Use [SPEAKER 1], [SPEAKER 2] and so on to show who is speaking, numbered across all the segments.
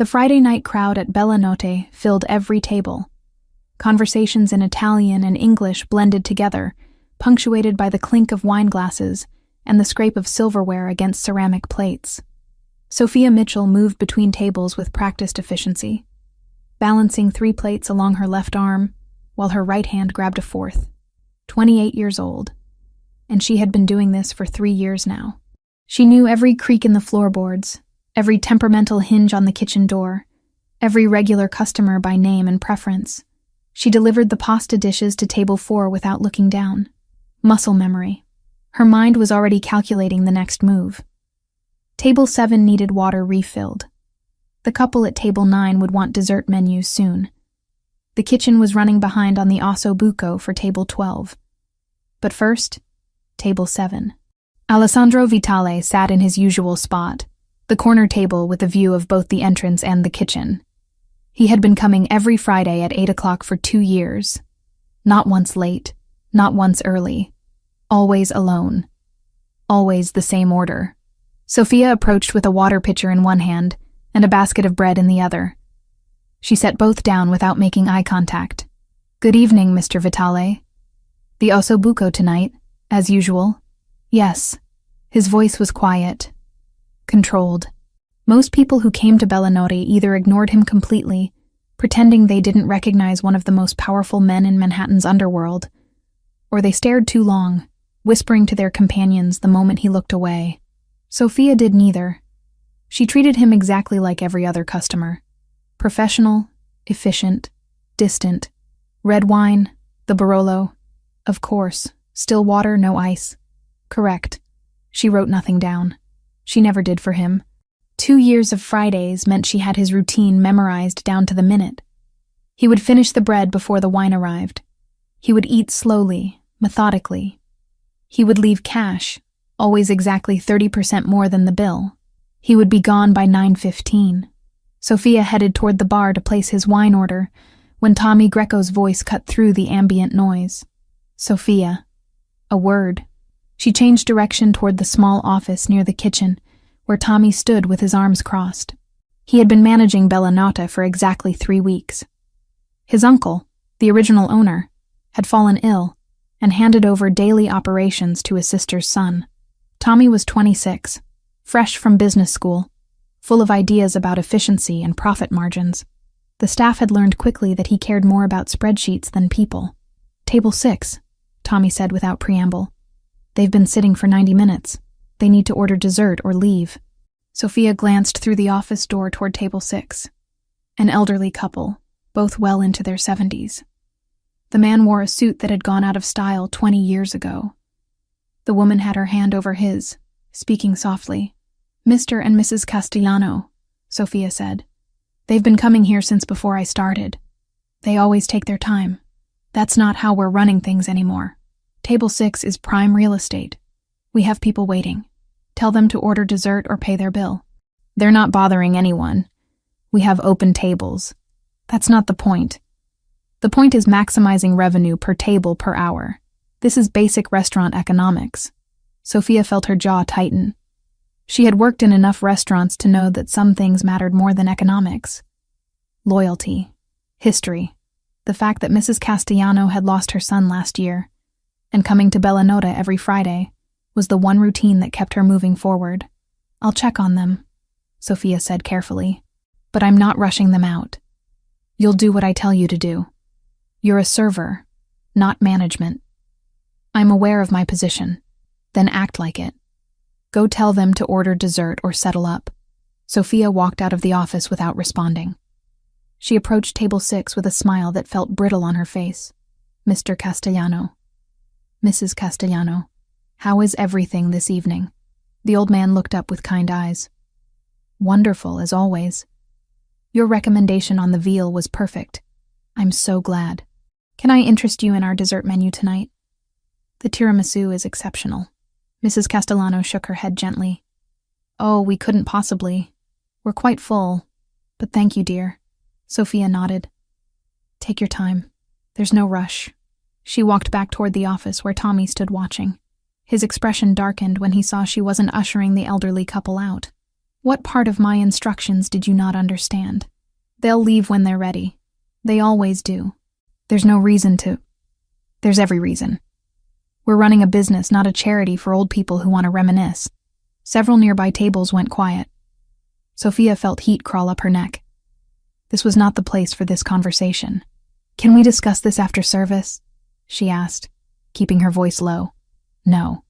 [SPEAKER 1] The Friday night crowd at Bella Notte filled every table. Conversations in Italian and English blended together, punctuated by the clink of wine glasses and the scrape of silverware against ceramic plates. Sophia Mitchell moved between tables with practiced efficiency, balancing 3 plates along her left arm while her right hand grabbed a fourth. 28 years old, and she had been doing this for 3 years now. She knew every creak in the floorboards, every temperamental hinge on the kitchen door, every regular customer by name and preference. She delivered the pasta dishes to table 4 without looking down. Muscle memory. Her mind was already calculating the next move. Table 7 needed water refilled. The couple at table 9 would want dessert menus soon. The kitchen was running behind on the audiobook for table 12. But first, table 7. Alessandro Vitale sat in his usual spot, the corner table with a view of both the entrance and the kitchen. He had been coming every Friday at 8 o'clock for 2 years. Not once late, not once early. Always alone. Always the same order. Sophia approached with a water pitcher in one hand and a basket of bread in the other. She set both down without making eye contact. "Good evening, Mr. Vitale. The audiobook tonight, as usual?" "Yes." His voice was quiet, controlled. Most people who came to Bella Notte either ignored him completely, pretending they didn't recognize one of the most powerful men in Manhattan's underworld, or they stared too long, whispering to their companions the moment he looked away. Sophia did neither. She treated him exactly like every other customer. Professional, efficient, distant. Red wine, the Barolo. Of course, still water, no ice. Correct. She wrote nothing down. She never did for him. 2 years of Fridays meant she had his routine memorized down to the minute. He would finish the bread before the wine arrived. He would eat slowly, methodically. He would leave cash, always exactly 30% more than the bill. He would be gone by 9:15. Sophia headed toward the bar to place his wine order when Tommy Greco's voice cut through the ambient noise. "Sophia." A word. She changed direction toward the small office near the kitchen, where Tommy stood with his arms crossed. He had been managing Bella Notte for exactly 3 weeks. His uncle, the original owner, had fallen ill and handed over daily operations to his sister's son. Tommy was 26, fresh from business school, full of ideas about efficiency and profit margins. The staff had learned quickly that he cared more about spreadsheets than people. "Table 6, Tommy said without preamble. "They've been sitting for 90 minutes. They need to order dessert or leave." Sophia glanced through the office door toward table 6. An elderly couple, both well into their 70s. The man wore a suit that had gone out of style 20 years ago. The woman had her hand over his, speaking softly. "Mr. and Mrs. Castellano," Sophia said. "They've been coming here since before I started. They always take their time. That's not how we're running things anymore. Table 6 is prime real estate. We have people waiting. Tell them to order dessert or pay their bill. They're not bothering anyone. We have open tables. That's not the point. The point is maximizing revenue per table per hour. This is basic restaurant economics." Sophia felt her jaw tighten. She had worked in enough restaurants to know that some things mattered more than economics. Loyalty, history, the fact that Mrs. Castellano had lost her son last year, and coming to Bella Notte every Friday was the one routine that kept her moving forward. "I'll check on them," Sophia said carefully, "but I'm not rushing them out. You'll do what I tell you to do. You're a server, not management. I'm aware of my position. Then act like it. Go tell them to order dessert or settle up." Sophia walked out of the office without responding. She approached table 6 with a smile that felt brittle on her face. "Mr. Castellano. Mrs. Castellano. How is everything this evening?" The old man looked up with kind eyes. "Wonderful, as always. Your recommendation on the veal was perfect. I'm so glad. Can I interest you in our dessert menu tonight? The tiramisu is exceptional." Mrs. Castellano shook her head gently. "Oh, we couldn't possibly. We're quite full. But thank you, dear." Sophia nodded. "Take your time. There's no rush." She walked back toward the office where Tommy stood watching. His expression darkened when he saw she wasn't ushering the elderly couple out. What part of my instructions did you not understand? They'll leave when they're ready. They always do. There's no reason to. There's every reason. We're running a business, not a charity for old people who want to reminisce. Several nearby tables went quiet. Sophia felt heat crawl up her neck. This was not the place for this conversation. Can we discuss this after service? She asked, keeping her voice low. No.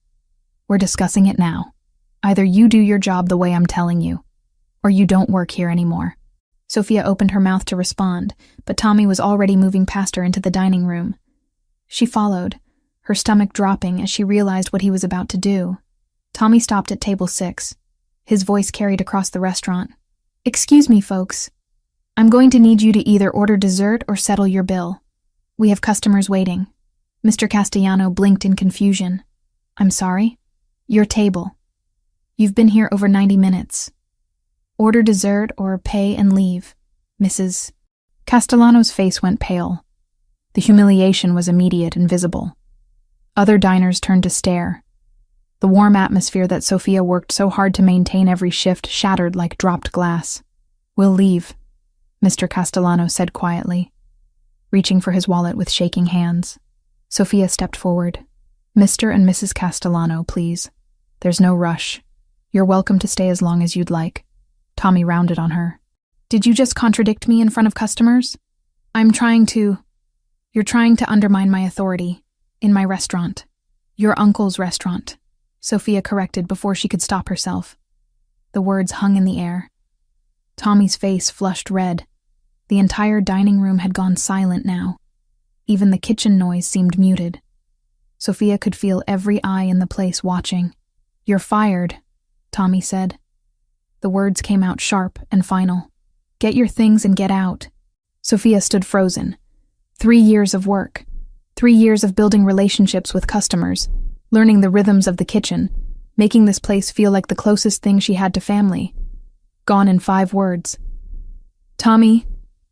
[SPEAKER 1] We're discussing it now. Either you do your job the way I'm telling you, or you don't work here anymore. Sophia opened her mouth to respond, but Tommy was already moving past her into the dining room. She followed, her stomach dropping as she realized what he was about to do. Tommy stopped at table 6. His voice carried across the restaurant. Excuse me, folks. I'm going to need you to either order dessert or settle your bill. We have customers waiting. Mr. Castellano blinked in confusion. I'm sorry? Your table. You've been here over 90 minutes. Order dessert or pay and leave, Mrs. Castellano's face went pale. The humiliation was immediate and visible. Other diners turned to stare. The warm atmosphere that Sophia worked so hard to maintain every shift shattered like dropped glass. We'll leave, Mr. Castellano said quietly, reaching for his wallet with shaking hands. Sophia stepped forward. Mr. and Mrs. Castellano, please. There's no rush. You're welcome to stay as long as you'd like. Tommy rounded on her. Did you just contradict me in front of customers? You're trying to undermine my authority. In my restaurant. Your uncle's restaurant, Sophia corrected before she could stop herself. The words hung in the air. Tommy's face flushed red. The entire dining room had gone silent now. Even the kitchen noise seemed muted. Sophia could feel every eye in the place watching. You're fired, Tommy said. The words came out sharp and final. Get your things and get out. Sophia stood frozen. 3 years of work. 3 years of building relationships with customers, learning the rhythms of the kitchen, making this place feel like the closest thing she had to family. Gone in 5 words. Tommy,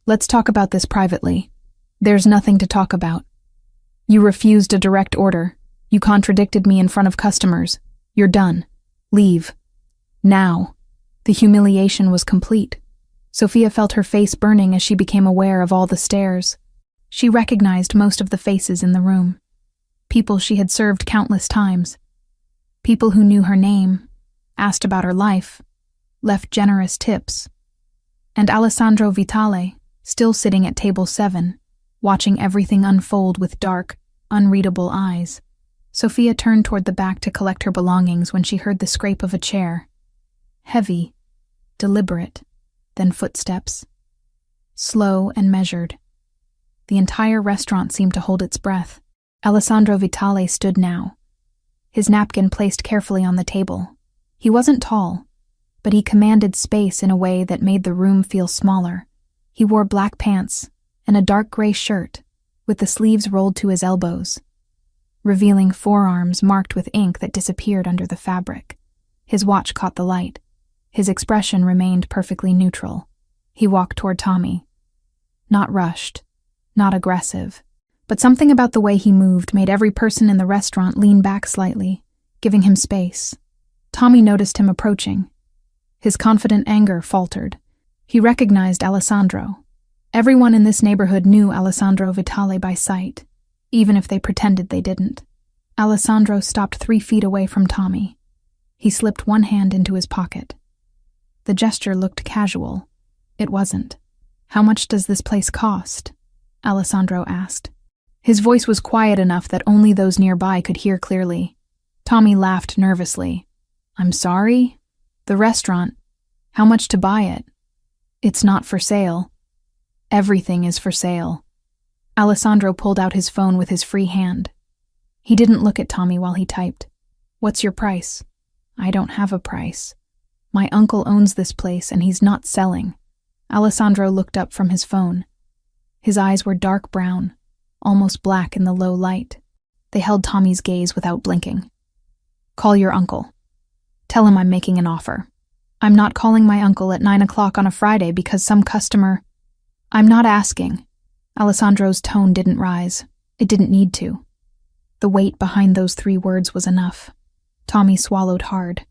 [SPEAKER 1] let's talk about this privately. There's nothing to talk about. You refused a direct order. You contradicted me in front of customers. You're done. Leave. Now. The humiliation was complete. Sophia felt her face burning as she became aware of all the stares. She recognized most of the faces in the room. People she had served countless times. People who knew her name, asked about her life, left generous tips. And Alessandro Vitale, still sitting at table 7, watching everything unfold with dark, unreadable eyes. Sophia turned toward the back to collect her belongings when she heard the scrape of a chair. Heavy, deliberate, then footsteps. Slow and measured. The entire restaurant seemed to hold its breath. Alessandro Vitale stood now, his napkin placed carefully on the table. He wasn't tall, but he commanded space in a way that made the room feel smaller. He wore black pants and a dark gray shirt, with the sleeves rolled to his elbows, revealing forearms marked with ink that disappeared under the fabric. His watch caught the light. His expression remained perfectly neutral. He walked toward Tommy. Not rushed. Not aggressive, but something about the way he moved made every person in the restaurant lean back slightly, giving him space. Tommy noticed him approaching. His confident anger faltered. He recognized Alessandro. Everyone in this neighborhood knew Alessandro Vitale by sight, even if they pretended they didn't. Alessandro stopped 3 feet away from Tommy. He slipped one hand into his pocket. The gesture looked casual. It wasn't. How much does this place cost? Alessandro asked. His voice was quiet enough that only those nearby could hear clearly. Tommy laughed nervously. I'm sorry? The restaurant. How much to buy it? It's not for sale. Everything is for sale. Alessandro pulled out his phone with his free hand. He didn't look at Tommy while he typed. What's your price? I don't have a price. My uncle owns this place and he's not selling. Alessandro looked up from his phone. His eyes were dark brown, almost black in the low light. They held Tommy's gaze without blinking. Call your uncle. Tell him I'm making an offer. I'm not calling my uncle at 9 o'clock on a Friday because some customer... I'm not asking. Alessandro's tone didn't rise. It didn't need to. The weight behind those 3 words was enough. Tommy swallowed hard.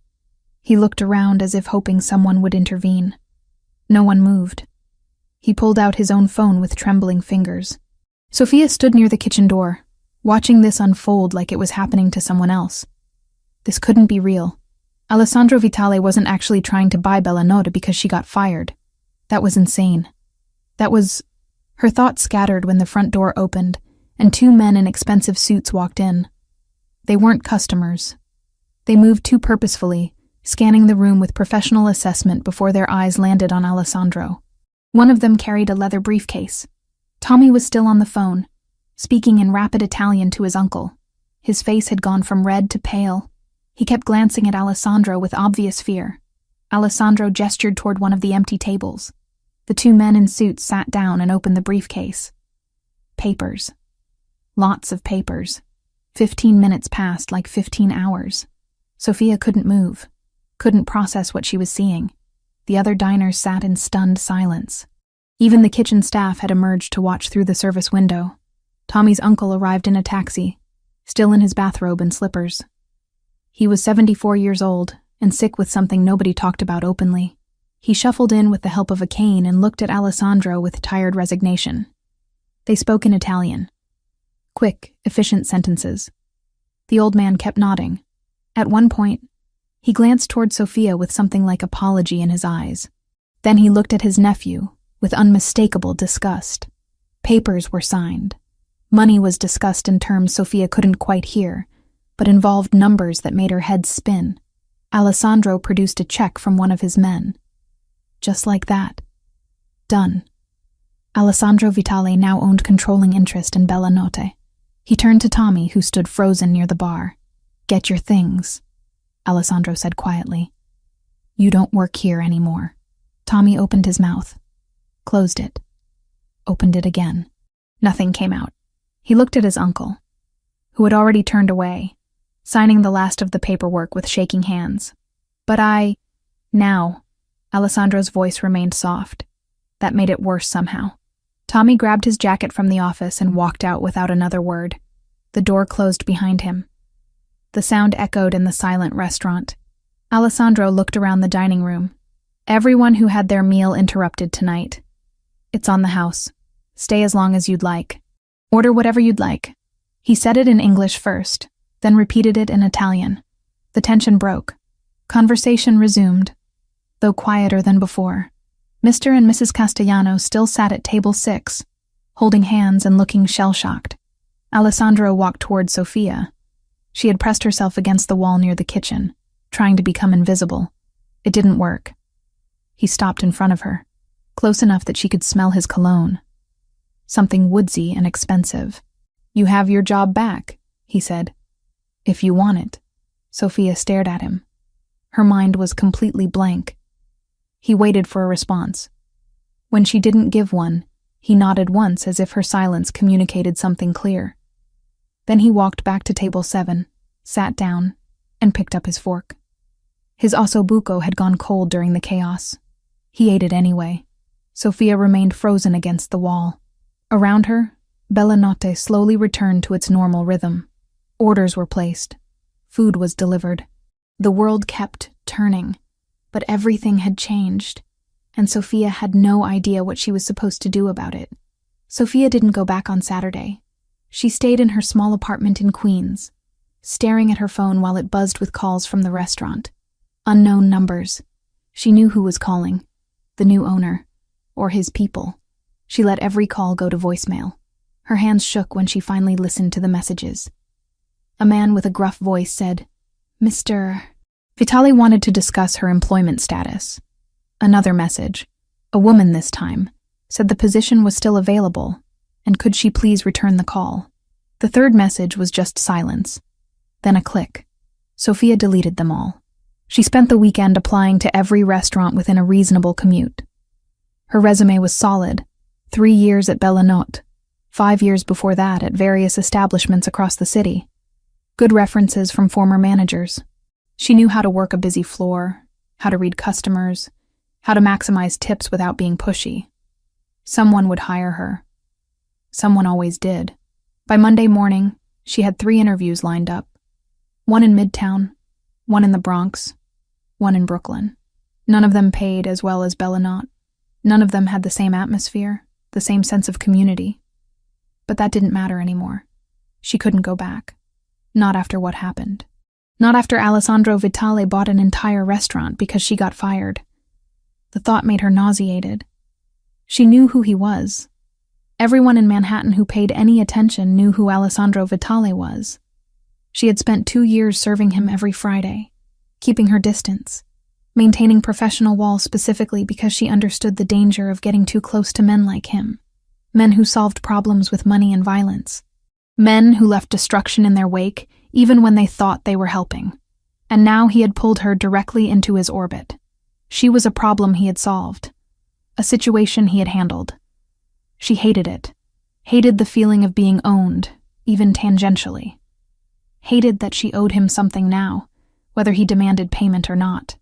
[SPEAKER 1] He looked around as if hoping someone would intervene. No one moved. He pulled out his own phone with trembling fingers. Sofia stood near the kitchen door, watching this unfold like it was happening to someone else. This couldn't be real. Alessandro Vitale wasn't actually trying to buy Bellanota because she got fired. That was insane. Her thoughts scattered when the front door opened and two men in expensive suits walked in. They weren't customers. They moved too purposefully, scanning the room with professional assessment before their eyes landed on Alessandro. One of them carried a leather briefcase. Tommy was still on the phone, speaking in rapid Italian to his uncle. His face had gone from red to pale. He kept glancing at Alessandro with obvious fear. Alessandro gestured toward one of the empty tables. The two men in suits sat down and opened the briefcase. Papers. Lots of papers. 15 minutes passed like 15 hours. Sofia couldn't move, couldn't process what she was seeing. The other diners sat in stunned silence. Even the kitchen staff had emerged to watch through the service window. Tommy's uncle arrived in a taxi, still in his bathrobe and slippers. He was 74 years old and sick with something nobody talked about openly. He shuffled in with the help of a cane and looked at Alessandro with tired resignation. They spoke in Italian. Quick, efficient sentences. The old man kept nodding. At one point, he glanced toward Sofia with something like apology in his eyes. Then he looked at his nephew with unmistakable disgust. Papers were signed. Money was discussed in terms Sofia couldn't quite hear, but involved numbers that made her head spin. Alessandro produced a check from one of his men. Just like that. Done. Alessandro Vitale now owned controlling interest in Bellanota. He turned to Tommy, who stood frozen near the bar. "Get your things," Alessandro said quietly. "You don't work here anymore." Tommy opened his mouth, closed it, opened it again. Nothing came out. He looked at his uncle, who had already turned away, signing the last of the paperwork with shaking hands. Now, Alessandro's voice remained soft. That made it worse somehow. Tommy grabbed his jacket from the office and walked out without another word. The door closed behind him. The sound echoed in the silent restaurant. Alessandro looked around the dining room. Everyone who had their meal interrupted tonight. "It's on the house. Stay as long as you'd like. Order whatever you'd like." He said it in English first, then repeated it in Italian. The tension broke. Conversation resumed, though quieter than before. Mr. and Mrs. Castellano still sat at table 6, holding hands and looking shell-shocked. Alessandro walked toward Sofia. She had pressed herself against the wall near the kitchen, trying to become invisible. It didn't work. He stopped in front of her, close enough that she could smell his cologne. Something woodsy and expensive. "You have your job back," he said. "If you want it." Sofia stared at him. Her mind was completely blank. He waited for a response. When she didn't give one, he nodded once as if her silence communicated something clear. Then he walked back to table 7, sat down, and picked up his fork. His ossobuco had gone cold during the chaos. He ate it anyway. Sofia remained frozen against the wall. Around her, Bellanota slowly returned to its normal rhythm. Orders were placed. Food was delivered. The world kept turning, but everything had changed, and Sofia had no idea what she was supposed to do about it. Sofia didn't go back on Saturday. She stayed in her small apartment in Queens, staring at her phone while it buzzed with calls from the restaurant. Unknown numbers. She knew who was calling. The new owner. Or his people. She let every call go to voicemail. Her hands shook when she finally listened to the messages. A man with a gruff voice said, "Mr." Vitale wanted to discuss her employment status. Another message, a woman this time, said the position was still available, and could she please return the call. The third message was just silence. Then a click. Sofia deleted them all. She spent the weekend applying to every restaurant within a reasonable commute. Her resume was solid. 3 years at Bellanota, 5 years before that at various establishments across the city. Good references from former managers. She knew how to work a busy floor, how to read customers, how to maximize tips without being pushy. Someone would hire her. Someone always did. By Monday morning, she had 3 interviews lined up. One in Midtown, one in the Bronx, one in Brooklyn. None of them paid as well as Bellinot. None of them had the same atmosphere, the same sense of community. But that didn't matter anymore. She couldn't go back. Not after what happened. Not after Alessandro Vitale bought an entire restaurant because she got fired. The thought made her nauseated. She knew who he was. Everyone in Manhattan who paid any attention knew who Alessandro Vitale was. She had spent 2 years serving him every Friday, keeping her distance, maintaining professional walls specifically because she understood the danger of getting too close to men like him. Men who solved problems with money and violence. Men who left destruction in their wake even when they thought they were helping. And now he had pulled her directly into his orbit. She was a problem he had solved. A situation he had handled. She hated it. Hated the feeling of being owned, even tangentially. Hated that she owed him something now, whether he demanded payment or not.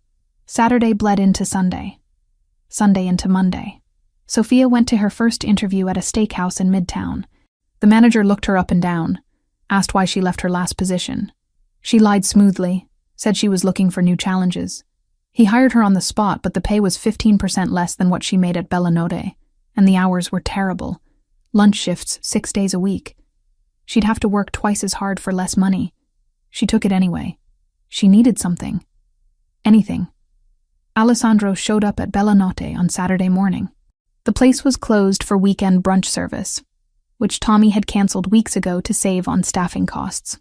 [SPEAKER 1] Saturday bled into Sunday. Sunday into Monday. Sophia went to her first interview at a steakhouse in Midtown. The manager looked her up and down, asked why she left her last position. She lied smoothly, said she was looking for new challenges. He hired her on the spot, but the pay was 15% less than what she made at Bellanote, and the hours were terrible. Lunch shifts 6 days a week. She'd have to work twice as hard for less money. She took it anyway. She needed something. Anything. Alessandro showed up at Bellanote on Saturday morning. The place was closed for weekend brunch service, which Tommy had canceled weeks ago to save on staffing costs.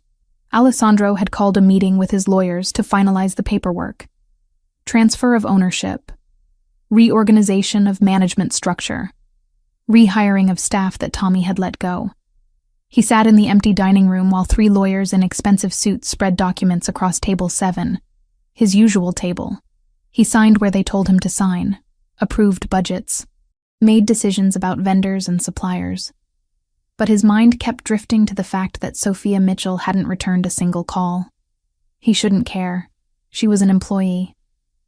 [SPEAKER 1] Alessandro had called a meeting with his lawyers to finalize the paperwork. Transfer of ownership. Reorganization of management structure. Rehiring of staff that Tommy had let go. He sat in the empty dining room while 3 lawyers in expensive suits spread documents across table 7, his usual table. He signed where they told him to sign, approved budgets, made decisions about vendors and suppliers. But his mind kept drifting to the fact that Sophia Mitchell hadn't returned a single call. He shouldn't care. She was an employee,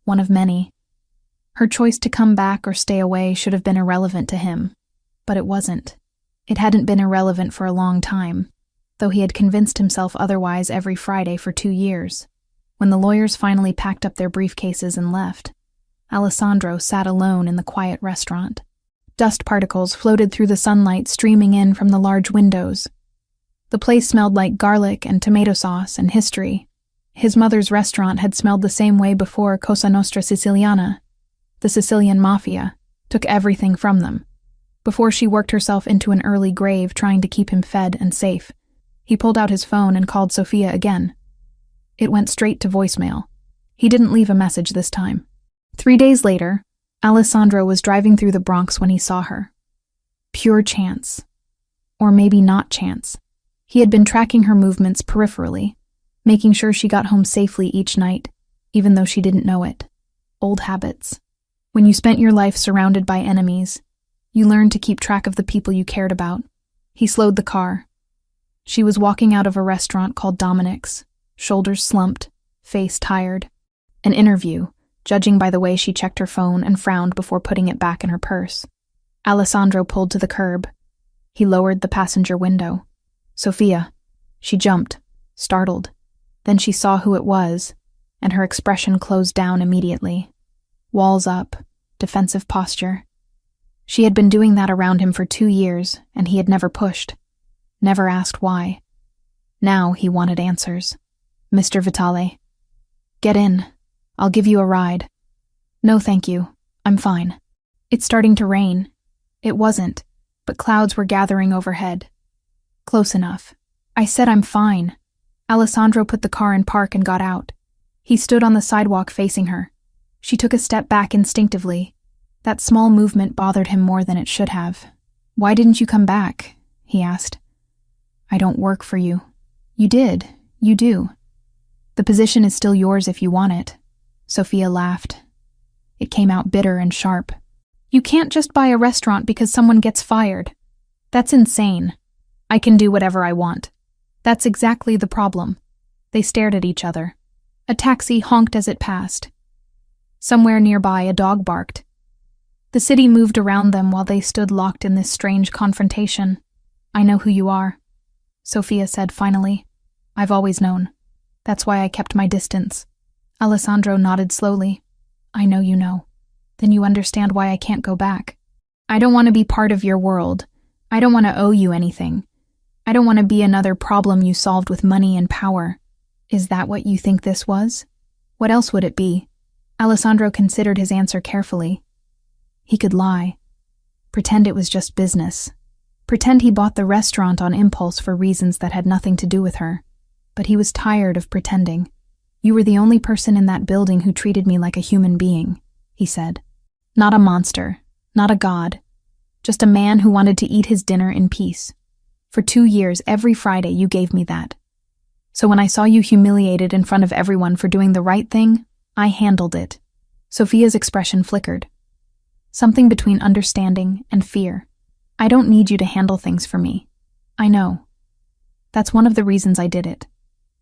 [SPEAKER 1] one of many. Her choice to come back or stay away should have been irrelevant to him, but it wasn't. It hadn't been irrelevant for a long time, though he had convinced himself otherwise every Friday for 2 years. When the lawyers finally packed up their briefcases and left, Alessandro sat alone in the quiet restaurant. Dust particles floated through the sunlight streaming in from the large windows. The place smelled like garlic and tomato sauce and history. His mother's restaurant had smelled the same way before Cosa Nostra Siciliana. The Sicilian Mafia took everything from them. Before she worked herself into an early grave trying to keep him fed and safe, he pulled out his phone and called Sophia again. It went straight to voicemail. He didn't leave a message this time. 3 days later, Alessandro was driving through the Bronx when he saw her. Pure chance. Or maybe not chance. He had been tracking her movements peripherally, making sure she got home safely each night, even though she didn't know it. Old habits. When you spent your life surrounded by enemies, you learned to keep track of the people you cared about. He slowed the car. She was walking out of a restaurant called Dominic's, shoulders slumped, face tired. An interview, judging by the way she checked her phone and frowned before putting it back in her purse. Alessandro pulled to the curb. He lowered the passenger window. Sophia. She jumped, startled. Then she saw who it was, and her expression closed down immediately. Walls up, defensive posture. She had been doing that around him for 2 years, and he had never pushed, never asked why. Now he wanted answers. Mr. Vitale. Get in. I'll give you a ride. No, thank you. I'm fine. It's starting to rain. It wasn't, but clouds were gathering overhead. Close enough. I said I'm fine. Alessandro put the car in park and got out. He stood on the sidewalk facing her. She took a step back instinctively. That small movement bothered him more than it should have. Why didn't you come back? He asked. I don't work for you. You did. You do. The position is still yours if you want it. Sophia laughed. It came out bitter and sharp. You can't just buy a restaurant because someone gets fired. That's insane. I can do whatever I want. That's exactly the problem. They stared at each other. A taxi honked as it passed. Somewhere nearby, a dog barked. The city moved around them while they stood locked in this strange confrontation. I know who you are, Sophia said finally. I've always known. That's why I kept my distance. Alessandro nodded slowly. I know you know. Then you understand why I can't go back. I don't want to be part of your world. I don't want to owe you anything. I don't want to be another problem you solved with money and power. Is that what you think this was? What else would it be? Alessandro considered his answer carefully. He could lie. Pretend it was just business. Pretend he bought the restaurant on impulse for reasons that had nothing to do with her. But he was tired of pretending. You were the only person in that building who treated me like a human being, he said. Not a monster, not a god. Just a man who wanted to eat his dinner in peace. For 2 years, every Friday, you gave me that. So when I saw you humiliated in front of everyone for doing the right thing, I handled it. Sophia's expression flickered. Something between understanding and fear. I don't need you to handle things for me. I know. That's one of the reasons I did it.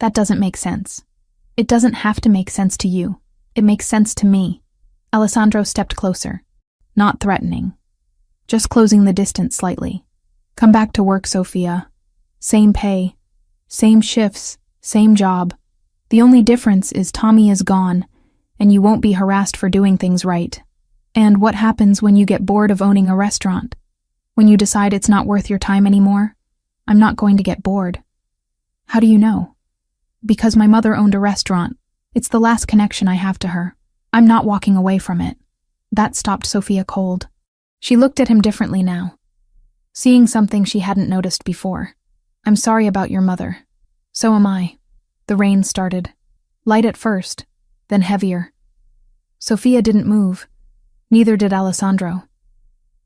[SPEAKER 1] That doesn't make sense. It doesn't have to make sense to you. It makes sense to me. Alessandro stepped closer. Not threatening. Just closing the distance slightly. Come back to work, Sophia. Same pay. Same shifts. Same job. The only difference is Tommy is gone, and you won't be harassed for doing things right. And what happens when you get bored of owning a restaurant? When you decide it's not worth your time anymore? I'm not going to get bored. How do you know? Because my mother owned a restaurant. It's the last connection I have to her. I'm not walking away from it. That stopped Sophia cold. She looked at him differently now, seeing something she hadn't noticed before. I'm sorry about your mother. So am I. The rain started. Light at first, then heavier. Sophia didn't move. Neither did Alessandro.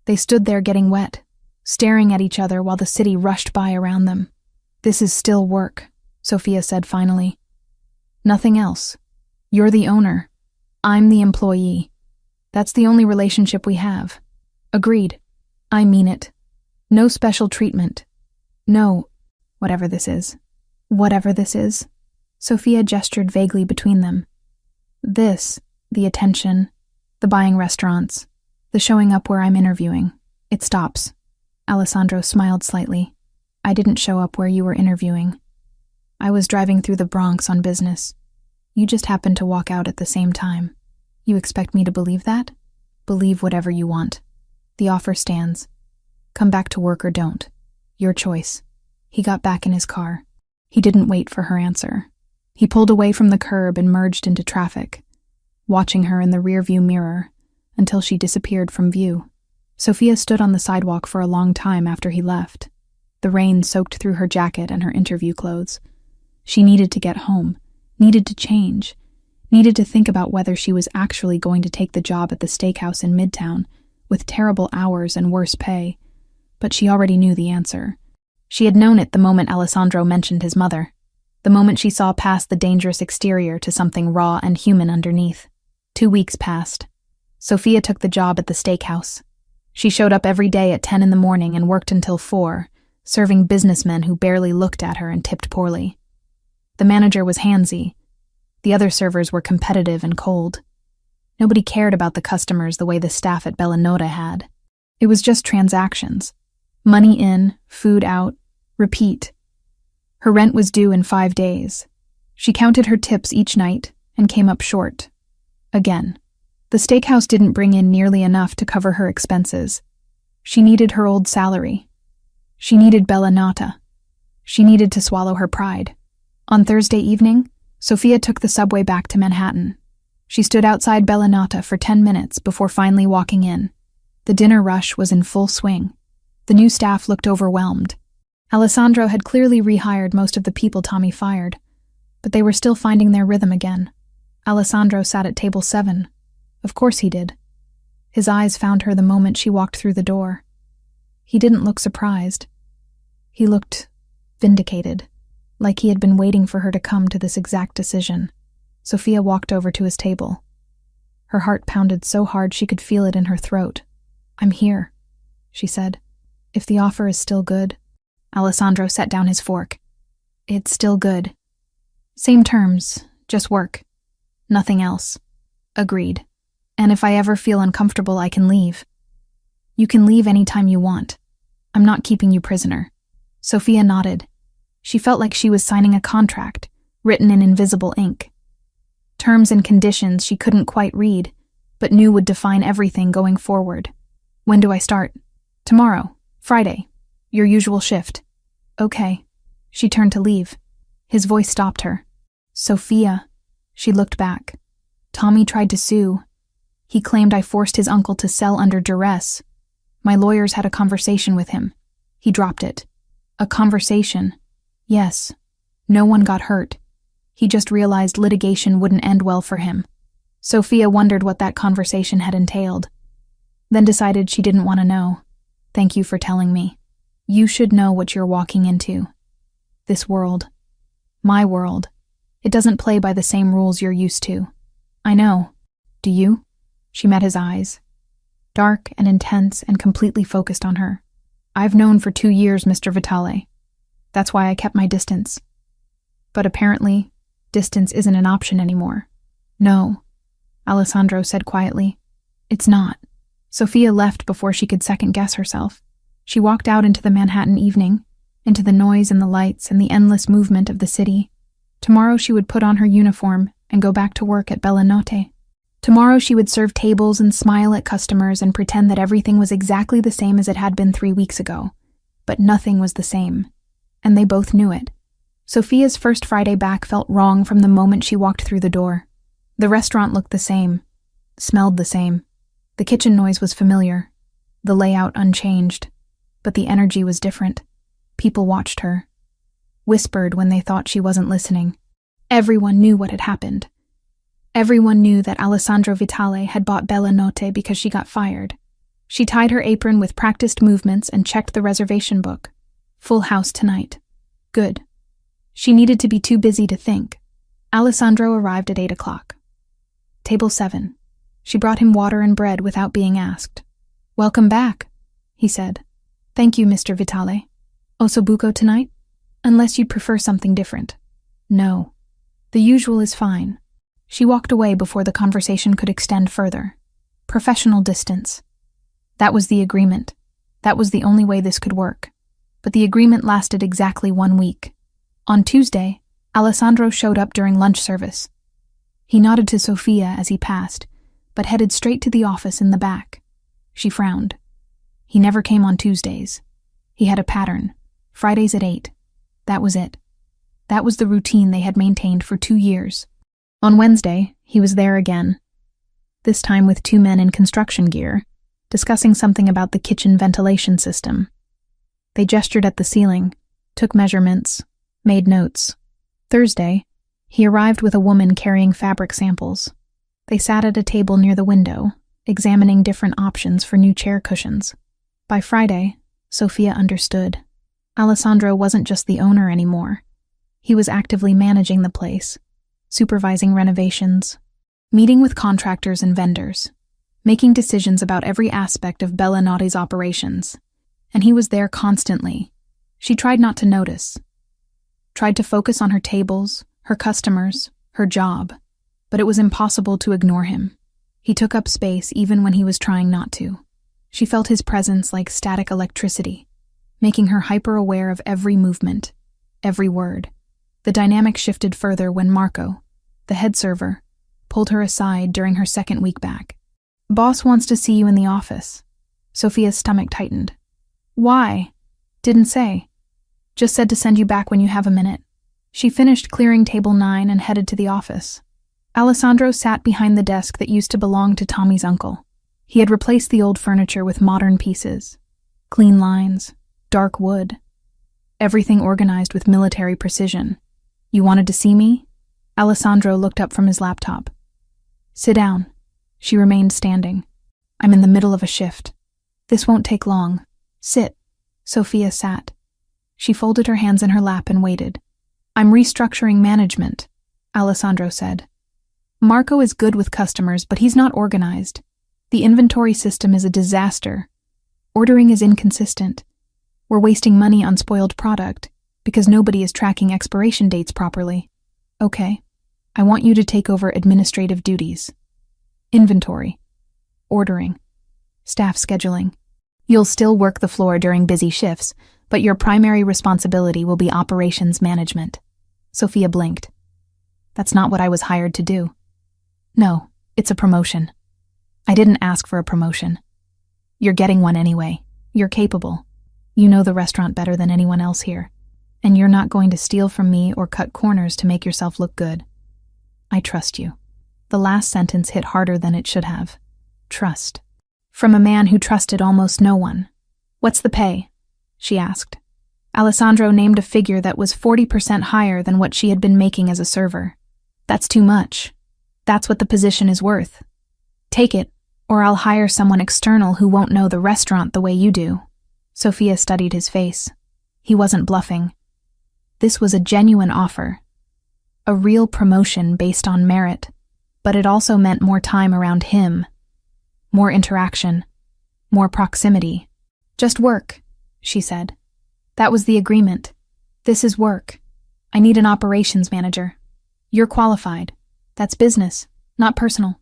[SPEAKER 1] They stood there getting wet, staring at each other while the city rushed by around them. This is still work, Sophia said finally. Nothing else. You're the owner. I'm the employee. That's the only relationship we have. Agreed. I mean it. No special treatment. No, whatever this is. Whatever this is. Sophia gestured vaguely between them. This, the attention, the buying restaurants, the showing up where I'm interviewing. It stops. Alessandro smiled slightly. I didn't show up where you were interviewing. I was driving through the Bronx on business. You just happened to walk out at the same time. You expect me to believe that? Believe whatever you want. The offer stands. Come back to work or don't. Your choice. He got back in his car. He didn't wait for her answer. He pulled away from the curb and merged into traffic, watching her in the rearview mirror until she disappeared from view. Sophia stood on the sidewalk for a long time after he left. The rain soaked through her jacket and her interview clothes. She needed to get home, needed to change, needed to think about whether she was actually going to take the job at the steakhouse in Midtown, with terrible hours and worse pay. But she already knew the answer. She had known it the moment Alessandro mentioned his mother, the moment she saw past the dangerous exterior to something raw and human underneath. 2 weeks passed. Sophia took the job at the steakhouse. She showed up every day at 10 in the morning and worked until 4, serving businessmen who barely looked at her and tipped poorly. The manager was handsy. The other servers were competitive and cold. Nobody cared about the customers the way the staff at Bellinota had. It was just transactions. Money in, food out, repeat. Her rent was due in 5 days. She counted her tips each night and came up short. Again. The steakhouse didn't bring in nearly enough to cover her expenses. She needed her old salary. She needed Bellinota. She needed to swallow her pride. On Thursday evening, Sophia took the subway back to Manhattan. She stood outside Bellinota for 10 minutes before finally walking in. The dinner rush was in full swing. The new staff looked overwhelmed. Alessandro had clearly rehired most of the people Tommy fired, but they were still finding their rhythm again. Alessandro sat at table 7. Of course he did. His eyes found her the moment she walked through the door. He didn't look surprised. He looked vindicated, like he had been waiting for her to come to this exact decision. Sophia walked over to his table. Her heart pounded so hard she could feel it in her throat. I'm here, she said. If the offer is still good. Alessandro set down his fork. It's still good. Same terms, just work. Nothing else. Agreed. And if I ever feel uncomfortable, I can leave. You can leave anytime you want. I'm not keeping you prisoner. Sophia nodded. She felt like she was signing a contract, written in invisible ink. terms and conditions she couldn't quite read, but knew would define everything going forward. When do I start? Tomorrow, Friday. Your usual shift. Okay. She turned to leave. His voice stopped her. Sophia. She looked back. Tommy tried to sue. He claimed I forced his uncle to sell under duress. My lawyers had a conversation with him. He dropped it. A conversation. Yes. No one got hurt. He just realized litigation wouldn't end well for him. Sophia wondered what that conversation had entailed, then decided she didn't want to know. Thank you for telling me. You should know what you're walking into. This world. My world. It doesn't play by the same rules you're used to. I know. Do you? She met his eyes. Dark and intense and completely focused on her. I've known for 2 years, Mr. Vitale. That's why I kept my distance. But apparently, distance isn't an option anymore. No, Alessandro said quietly. It's not. Sophia left before she could second-guess herself. She walked out into the Manhattan evening, into the noise and the lights and the endless movement of the city. Tomorrow she would put on her uniform and go back to work at Bella Notte. Tomorrow she would serve tables and smile at customers and pretend that everything was exactly the same as it had been 3 weeks ago. But nothing was the same, and they both knew it. Sophia's first Friday back felt wrong from the moment she walked through the door. The restaurant looked the same, smelled the same. The kitchen noise was familiar, the layout unchanged, but the energy was different. People watched her, whispered when they thought she wasn't listening. Everyone knew what had happened. Everyone knew that Alessandro Vitale had bought Bella Notte because she got fired. She tied her apron with practiced movements and checked the reservation book. Full house tonight. Good. She needed to be too busy to think. Alessandro arrived at 8 o'clock. Table 7. She brought him water and bread without being asked. Welcome back, he said. Thank you, Mr. Vitale. Ossobuco tonight? Unless you'd prefer something different. No. The usual is fine. She walked away before the conversation could extend further. Professional distance. That was the agreement. That was the only way this could work. But the agreement lasted exactly 1 week. On Tuesday, Alessandro showed up during lunch service. He nodded to Sophia as he passed, but headed straight to the office in the back. She frowned. He never came on Tuesdays. He had a pattern. Fridays at 8. That was it. That was the routine they had maintained for 2 years. On Wednesday, he was there again. This time with 2 men in construction gear, discussing something about the kitchen ventilation system. They gestured at the ceiling, took measurements, made notes. Thursday, he arrived with a woman carrying fabric samples. They sat at a table near the window, examining different options for new chair cushions. By Friday, Sophia understood. Alessandro wasn't just the owner anymore. He was actively managing the place, supervising renovations, meeting with contractors and vendors, making decisions about every aspect of Bella Notte's operations. And he was there constantly. She tried not to notice. Tried to focus on her tables, her customers, her job. But it was impossible to ignore him. He took up space even when he was trying not to. She felt his presence like static electricity, making her hyper-aware of every movement, every word. The dynamic shifted further when Marco, the head server, pulled her aside during her second week back. Boss wants to see you in the office. Sophia's stomach tightened. Why? Didn't say. Just said to send you back when you have a minute. She finished clearing table 9 and headed to the office. Alessandro sat behind the desk that used to belong to Tommy's uncle. He had replaced the old furniture with modern pieces. Clean lines, dark wood. Everything organized with military precision. You wanted to see me? Alessandro looked up from his laptop. Sit down. She remained standing. I'm in the middle of a shift. This won't take long. Sit. Sophia sat. She folded her hands in her lap and waited. I'm restructuring management, Alessandro said. Marco is good with customers, but he's not organized. The inventory system is a disaster. Ordering is inconsistent. We're wasting money on spoiled product because nobody is tracking expiration dates properly. Okay, I want you to take over administrative duties. Inventory, ordering, staff scheduling. You'll still work the floor during busy shifts, but your primary responsibility will be operations management. Sophia blinked. That's not what I was hired to do. No, it's a promotion. I didn't ask for a promotion. You're getting one anyway. You're capable. You know the restaurant better than anyone else here. And you're not going to steal from me or cut corners to make yourself look good. I trust you. The last sentence hit harder than it should have. Trust. From a man who trusted almost no one. What's the pay? She asked. Alessandro named a figure that was 40% higher than what she had been making as a server. That's too much. That's what the position is worth. Take it, or I'll hire someone external who won't know the restaurant the way you do. Sophia studied his face. He wasn't bluffing. This was a genuine offer. A real promotion based on merit, but it also meant more time around him. More interaction. More proximity. Just work, she said. That was the agreement. This is work. I need an operations manager. You're qualified. That's business, not personal.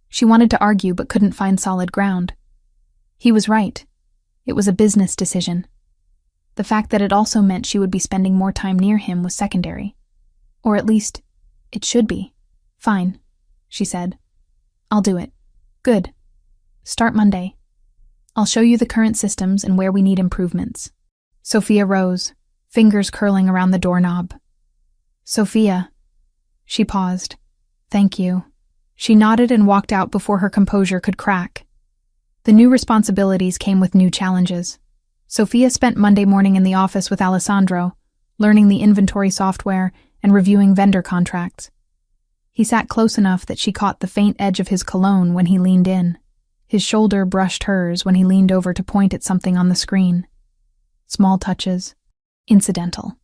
[SPEAKER 1] She wanted to argue but couldn't find solid ground. He was right. It was a business decision. The fact that it also meant she would be spending more time near him was secondary. Or at least, it should be. Fine, she said. I'll do it. Good. Start Monday. I'll show you the current systems and where we need improvements. Sophia rose, fingers curling around the doorknob. Sophia. She paused. Thank you. She nodded and walked out before her composure could crack. The new responsibilities came with new challenges. Sophia spent Monday morning in the office with Alessandro, learning the inventory software and reviewing vendor contracts. He sat close enough that she caught the faint edge of his cologne when he leaned in. His shoulder brushed hers when he leaned over to point at something on the screen. Small touches. Incidental.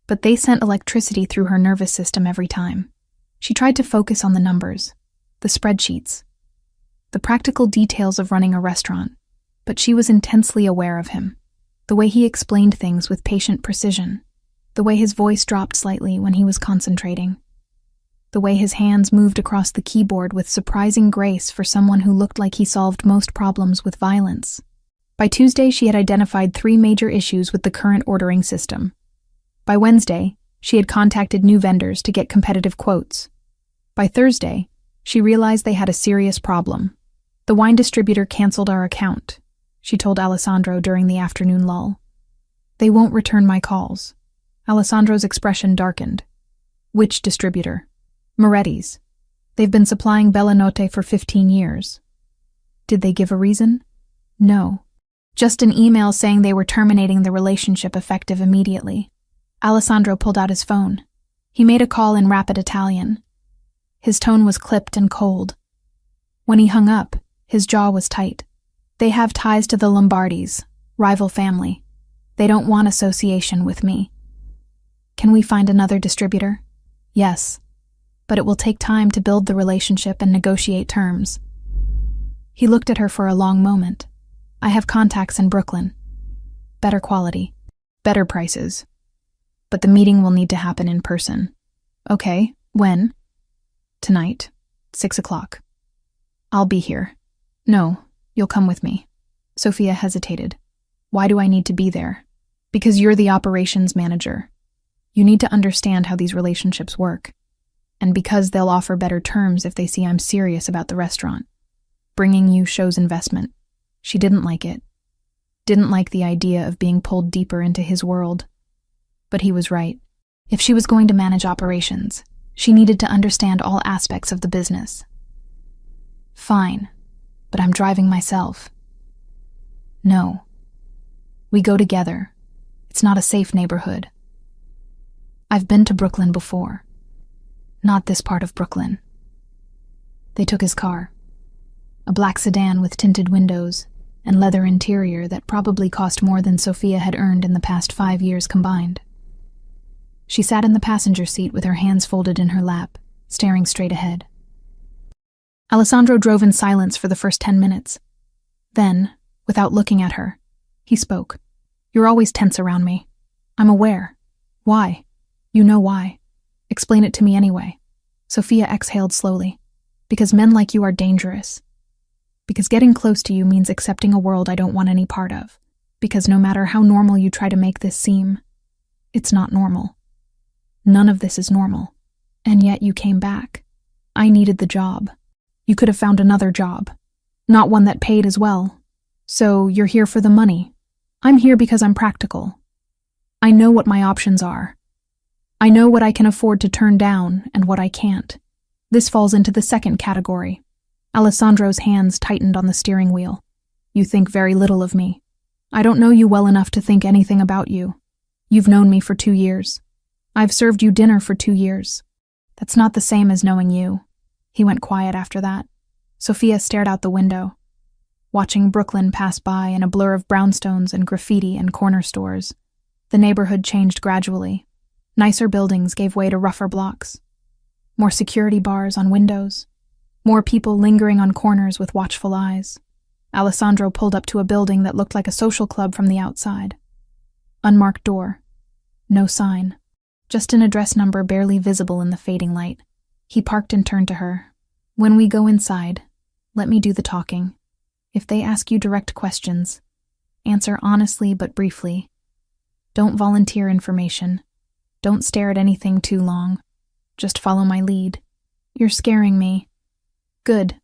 [SPEAKER 1] But they sent electricity through her nervous system every time. She tried to focus on the numbers, the spreadsheets, the practical details of running a restaurant, but she was intensely aware of him. The way he explained things with patient precision, the way his voice dropped slightly when he was concentrating, the way his hands moved across the keyboard with surprising grace for someone who looked like he solved most problems with violence. By Tuesday, she had identified 3 major issues with the current ordering system. By Wednesday, she had contacted new vendors to get competitive quotes. By Thursday, she realized they had a serious problem. The wine distributor canceled our account, she told Alessandro during the afternoon lull. They won't return my calls. Alessandro's expression darkened. Which distributor? Moretti's. They've been supplying Bellanotte for 15 years. Did they give a reason? No. Just an email saying they were terminating the relationship effective immediately. Alessandro pulled out his phone. He made a call in rapid Italian. His tone was clipped and cold. When he hung up, his jaw was tight. They have ties to the Lombardis, rival family. They don't want association with me. Can we find another distributor? Yes. But it will take time to build the relationship and negotiate terms. He looked at her for a long moment. I have contacts in Brooklyn. Better quality. Better prices. But the meeting will need to happen in person. Okay, when? Tonight, 6 o'clock. I'll be here. No, you'll come with me. Sophia hesitated. Why do I need to be there? Because you're the operations manager. You need to understand how these relationships work. And because they'll offer better terms if they see I'm serious about the restaurant. Bringing you shows investment. She didn't like it. Didn't like the idea of being pulled deeper into his world. But he was right. If she was going to manage operations, she needed to understand all aspects of the business. Fine, but I'm driving myself. No. We go together. It's not a safe neighborhood. I've been to Brooklyn before. Not this part of Brooklyn. They took his car. A black sedan with tinted windows and leather interior that probably cost more than Sophia had earned in the past 5 years combined. She sat in the passenger seat with her hands folded in her lap, staring straight ahead. Alessandro drove in silence for the first 10 minutes. Then, without looking at her, he spoke. You're always tense around me. I'm aware. Why? You know why. Explain it to me anyway. Sophia exhaled slowly. Because men like you are dangerous. Because getting close to you means accepting a world I don't want any part of. Because no matter how normal you try to make this seem, it's not normal. None of this is normal. And yet you came back. I needed the job. You could have found another job. Not one that paid as well. So you're here for the money. I'm here because I'm practical. I know what my options are. I know what I can afford to turn down and what I can't. This falls into the second category. Alessandro's hands tightened on the steering wheel. You think very little of me. I don't know you well enough to think anything about you. You've known me for 2 years. I've served you dinner for 2 years. That's not the same as knowing you. He went quiet after that. Sophia stared out the window, watching Brooklyn pass by in a blur of brownstones and graffiti and corner stores. The neighborhood changed gradually. Nicer buildings gave way to rougher blocks. More security bars on windows. More people lingering on corners with watchful eyes. Alessandro pulled up to a building that looked like a social club from the outside. Unmarked door. No sign. Just an address number barely visible in the fading light. He parked and turned to her. When we go inside, let me do the talking. If they ask you direct questions, answer honestly but briefly. Don't volunteer information. Don't stare at anything too long. Just follow my lead. You're scaring me. Good.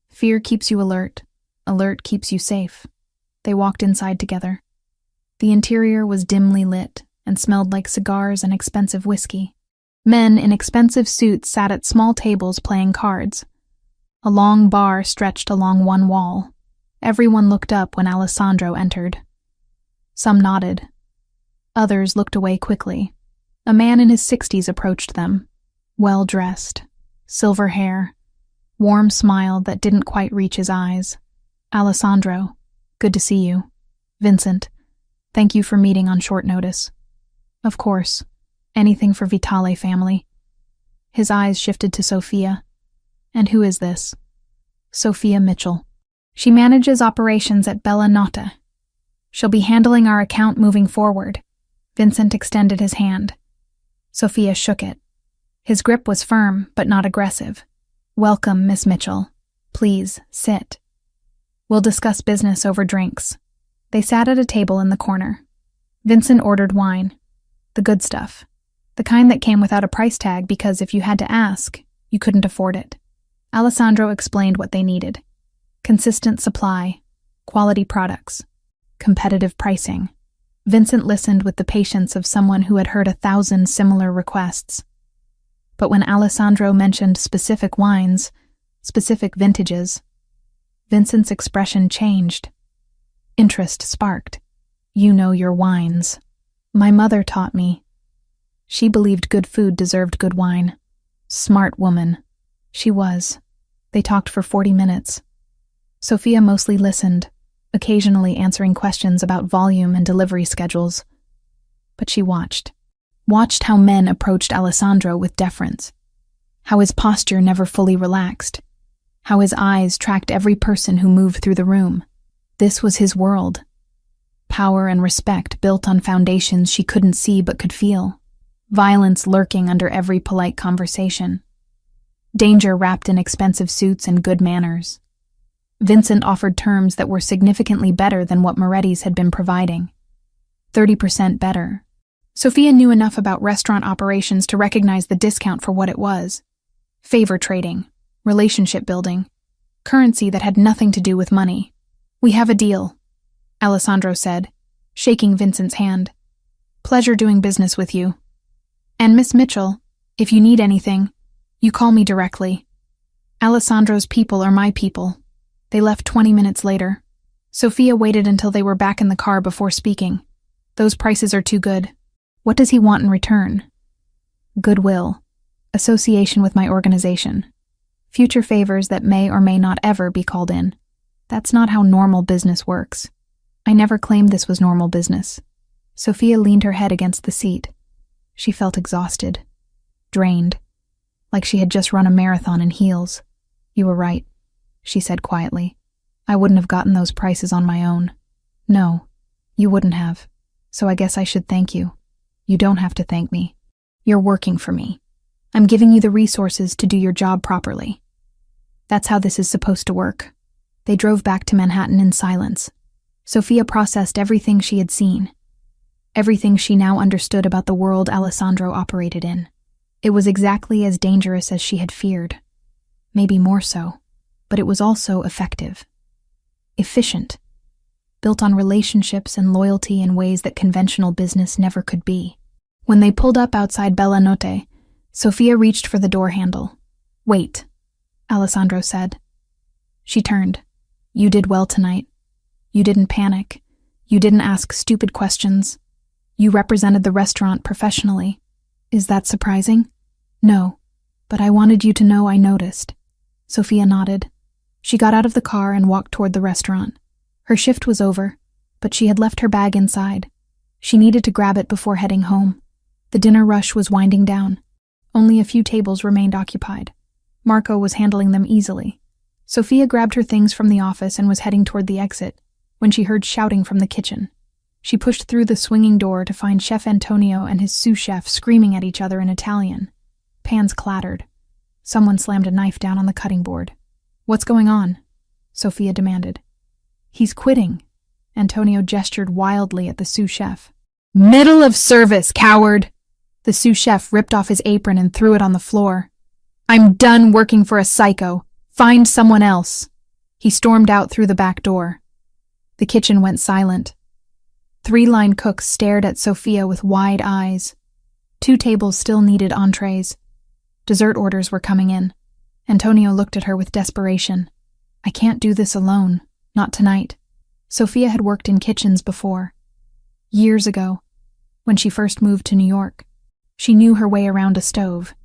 [SPEAKER 1] Fear keeps you alert. Alert keeps you safe. They walked inside together. The interior was dimly lit and smelled like cigars and expensive whiskey. Men in expensive suits sat at small tables playing cards. A long bar stretched along one wall. Everyone looked up when Alessandro entered. Some nodded. Others looked away quickly. A man in his 60s approached them, well-dressed, silver hair, warm smile that didn't quite reach his eyes. Alessandro, good to see you. Vincent, thank you for meeting on short notice. Of course, anything for Vitale family. His eyes shifted to Sophia. And who is this? Sophia Mitchell. She manages operations at Bella Nota. She'll be handling our account moving forward. Vincent extended his hand. Sophia shook it. His grip was firm, but not aggressive. Welcome, Miss Mitchell. Please, sit. We'll discuss business over drinks. They sat at a table in the corner. Vincent ordered wine. The good stuff. The kind that came without a price tag because if you had to ask, you couldn't afford it. Alessandro explained what they needed. Consistent supply, quality products, competitive pricing. Vincent listened with the patience of someone who had heard 1,000 similar requests. But when Alessandro mentioned specific wines, specific vintages, Vincent's expression changed. Interest sparked. You know your wines. My mother taught me. She believed good food deserved good wine. Smart woman. She was. They talked for 40 minutes. Sophia mostly listened, occasionally answering questions about volume and delivery schedules. But she watched how men approached Alessandro with deference, how his posture never fully relaxed, how his eyes tracked every person who moved through the room. This was his world. Power and respect built on foundations she couldn't see but could feel. Violence lurking under every polite conversation. Danger wrapped in expensive suits and good manners. Vincent offered terms that were significantly better than what Moretti's had been providing. 30% better. Sophia knew enough about restaurant operations to recognize the discount for what it was. Favor trading, relationship building, currency that had nothing to do with money. We have a deal, Alessandro said, shaking Vincent's hand. Pleasure doing business with you. And Miss Mitchell, if you need anything, you call me directly. Alessandro's people are my people. They left 20 minutes later. Sophia waited until they were back in the car before speaking. Those prices are too good. What does he want in return? Goodwill. Association with my organization. Future favors that may or may not ever be called in. That's not how normal business works. I never claimed this was normal business. Sophia leaned her head against the seat. She felt exhausted. Drained. Like she had just run a marathon in heels. You were right, she said quietly. I wouldn't have gotten those prices on my own. No, you wouldn't have. So I guess I should thank you. You don't have to thank me. You're working for me. I'm giving you the resources to do your job properly. That's how this is supposed to work. They drove back to Manhattan in silence. Sophia processed everything she had seen. Everything she now understood about the world Alessandro operated in. It was exactly as dangerous as she had feared. maybe more so, but it was also effective. Efficient. Built on relationships and loyalty in ways that conventional business never could be. When they pulled up outside Bella Notte, Sofia reached for the door handle. "Wait," Alessandro said. She turned. "You did well tonight. You didn't panic. You didn't ask stupid questions. You represented the restaurant professionally. Is that surprising?" "No, but I wanted you to know I noticed." Sofia nodded. She got out of the car and walked toward the restaurant. Her shift was over, but she had left her bag inside. She needed to grab it before heading home. The dinner rush was winding down. Only a few tables remained occupied. Marco was handling them easily. Sofia grabbed her things from the office and was heading toward the exit when she heard shouting from the kitchen. She pushed through the swinging door to find Chef Antonio and his sous chef screaming at each other in Italian. Pans clattered. Someone slammed a knife down on the cutting board. "What's going on?" Sofia demanded. "He's quitting." Antonio gestured wildly at the sous chef. "Middle of service, coward!" The sous chef ripped off his apron and threw it on the floor. "I'm done working for a psycho. Find someone else." He stormed out through the back door. The kitchen went silent. 3 line cooks stared at Sofia with wide eyes. 2 tables still needed entrees. Dessert orders were coming in. Antonio looked at her with desperation. "I can't do this alone. Not tonight." Sofia had worked in kitchens before. Years ago, when she first moved to New York. She knew her way around a stove.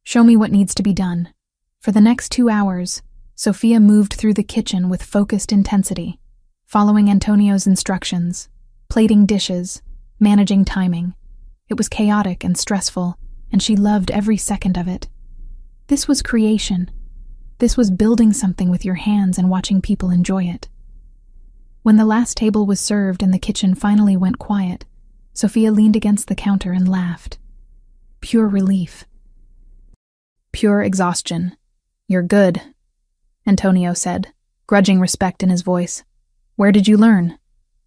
[SPEAKER 1] "Show me what needs to be done." For the next 2 hours, Sofia moved through the kitchen with focused intensity, following Antonio's instructions, plating dishes, managing timing. It was chaotic and stressful, and she loved every second of it. This was creation. This was building something with your hands and watching people enjoy it. When the last table was served and the kitchen finally went quiet, Sofia leaned against the counter and laughed. Pure relief. Pure exhaustion. "You're good," Antonio said, grudging respect in his voice. "Where did you learn?"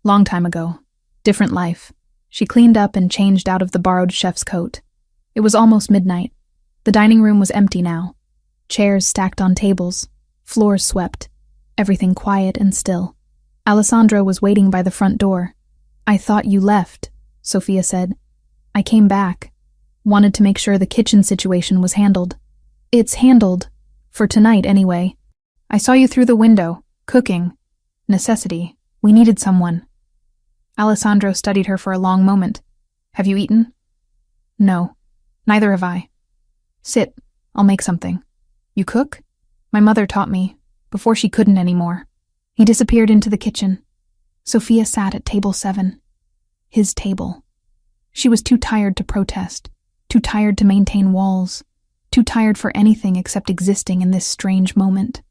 [SPEAKER 1] "Long time ago. Different life." She cleaned up and changed out of the borrowed chef's coat. It was almost midnight. The dining room was empty now. Chairs stacked on tables, floors swept, everything quiet and still. Alessandro was waiting by the front door. "I thought you left," Sofia said. "I came back. Wanted to make sure the kitchen situation was handled." "It's handled. For tonight, anyway. I saw you through the window, cooking. Necessity. We needed someone." Alessandro studied her for a long moment. "Have you eaten?" "No. Neither have I." "Sit. I'll make something." "You cook?" "My mother taught me, before she couldn't anymore." He disappeared into the kitchen. Sofia sat at table 7. His table. She was too tired to protest, too tired to maintain walls, too tired for anything except existing in this strange moment.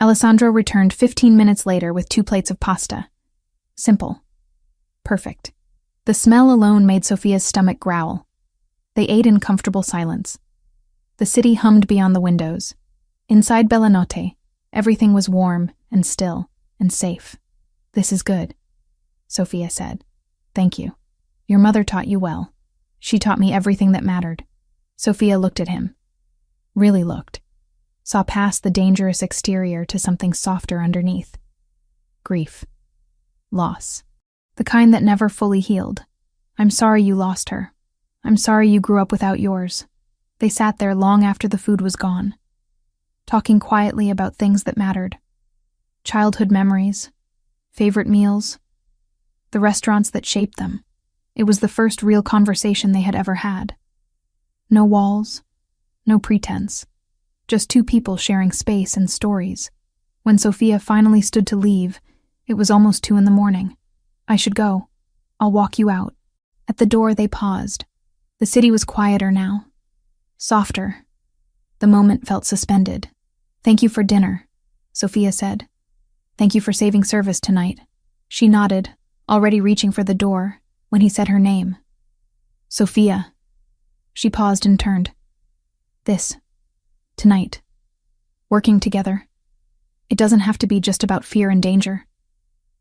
[SPEAKER 1] Alessandro returned 15 minutes later with 2 plates of pasta. Simple. Perfect. The smell alone made Sofia's stomach growl. They ate in comfortable silence. The city hummed beyond the windows. Inside Bella Notte, everything was warm and still and safe. "This is good," Sofia said. "Thank you. Your mother taught you well. She taught me everything that mattered." Sofia looked at him. Really looked. Saw past the dangerous exterior to something softer underneath. Grief. Loss. The kind that never fully healed. "I'm sorry you lost her. I'm sorry you grew up without yours." They sat there long after the food was gone, talking quietly about things that mattered. Childhood memories, favorite meals, the restaurants that shaped them. It was the first real conversation they had ever had. No walls, no pretense, just 2 people sharing space and stories. When Sofia finally stood to leave, it was almost 2 a.m. "I should go. I'll walk you out." At the door they paused. The city was quieter now. Softer. The moment felt suspended. "Thank you for dinner," Sofia said. "Thank you for saving service tonight." She nodded, already reaching for the door, when he said her name. "Sofia." She paused and turned. "This. Tonight. Working together. It doesn't have to be just about fear and danger.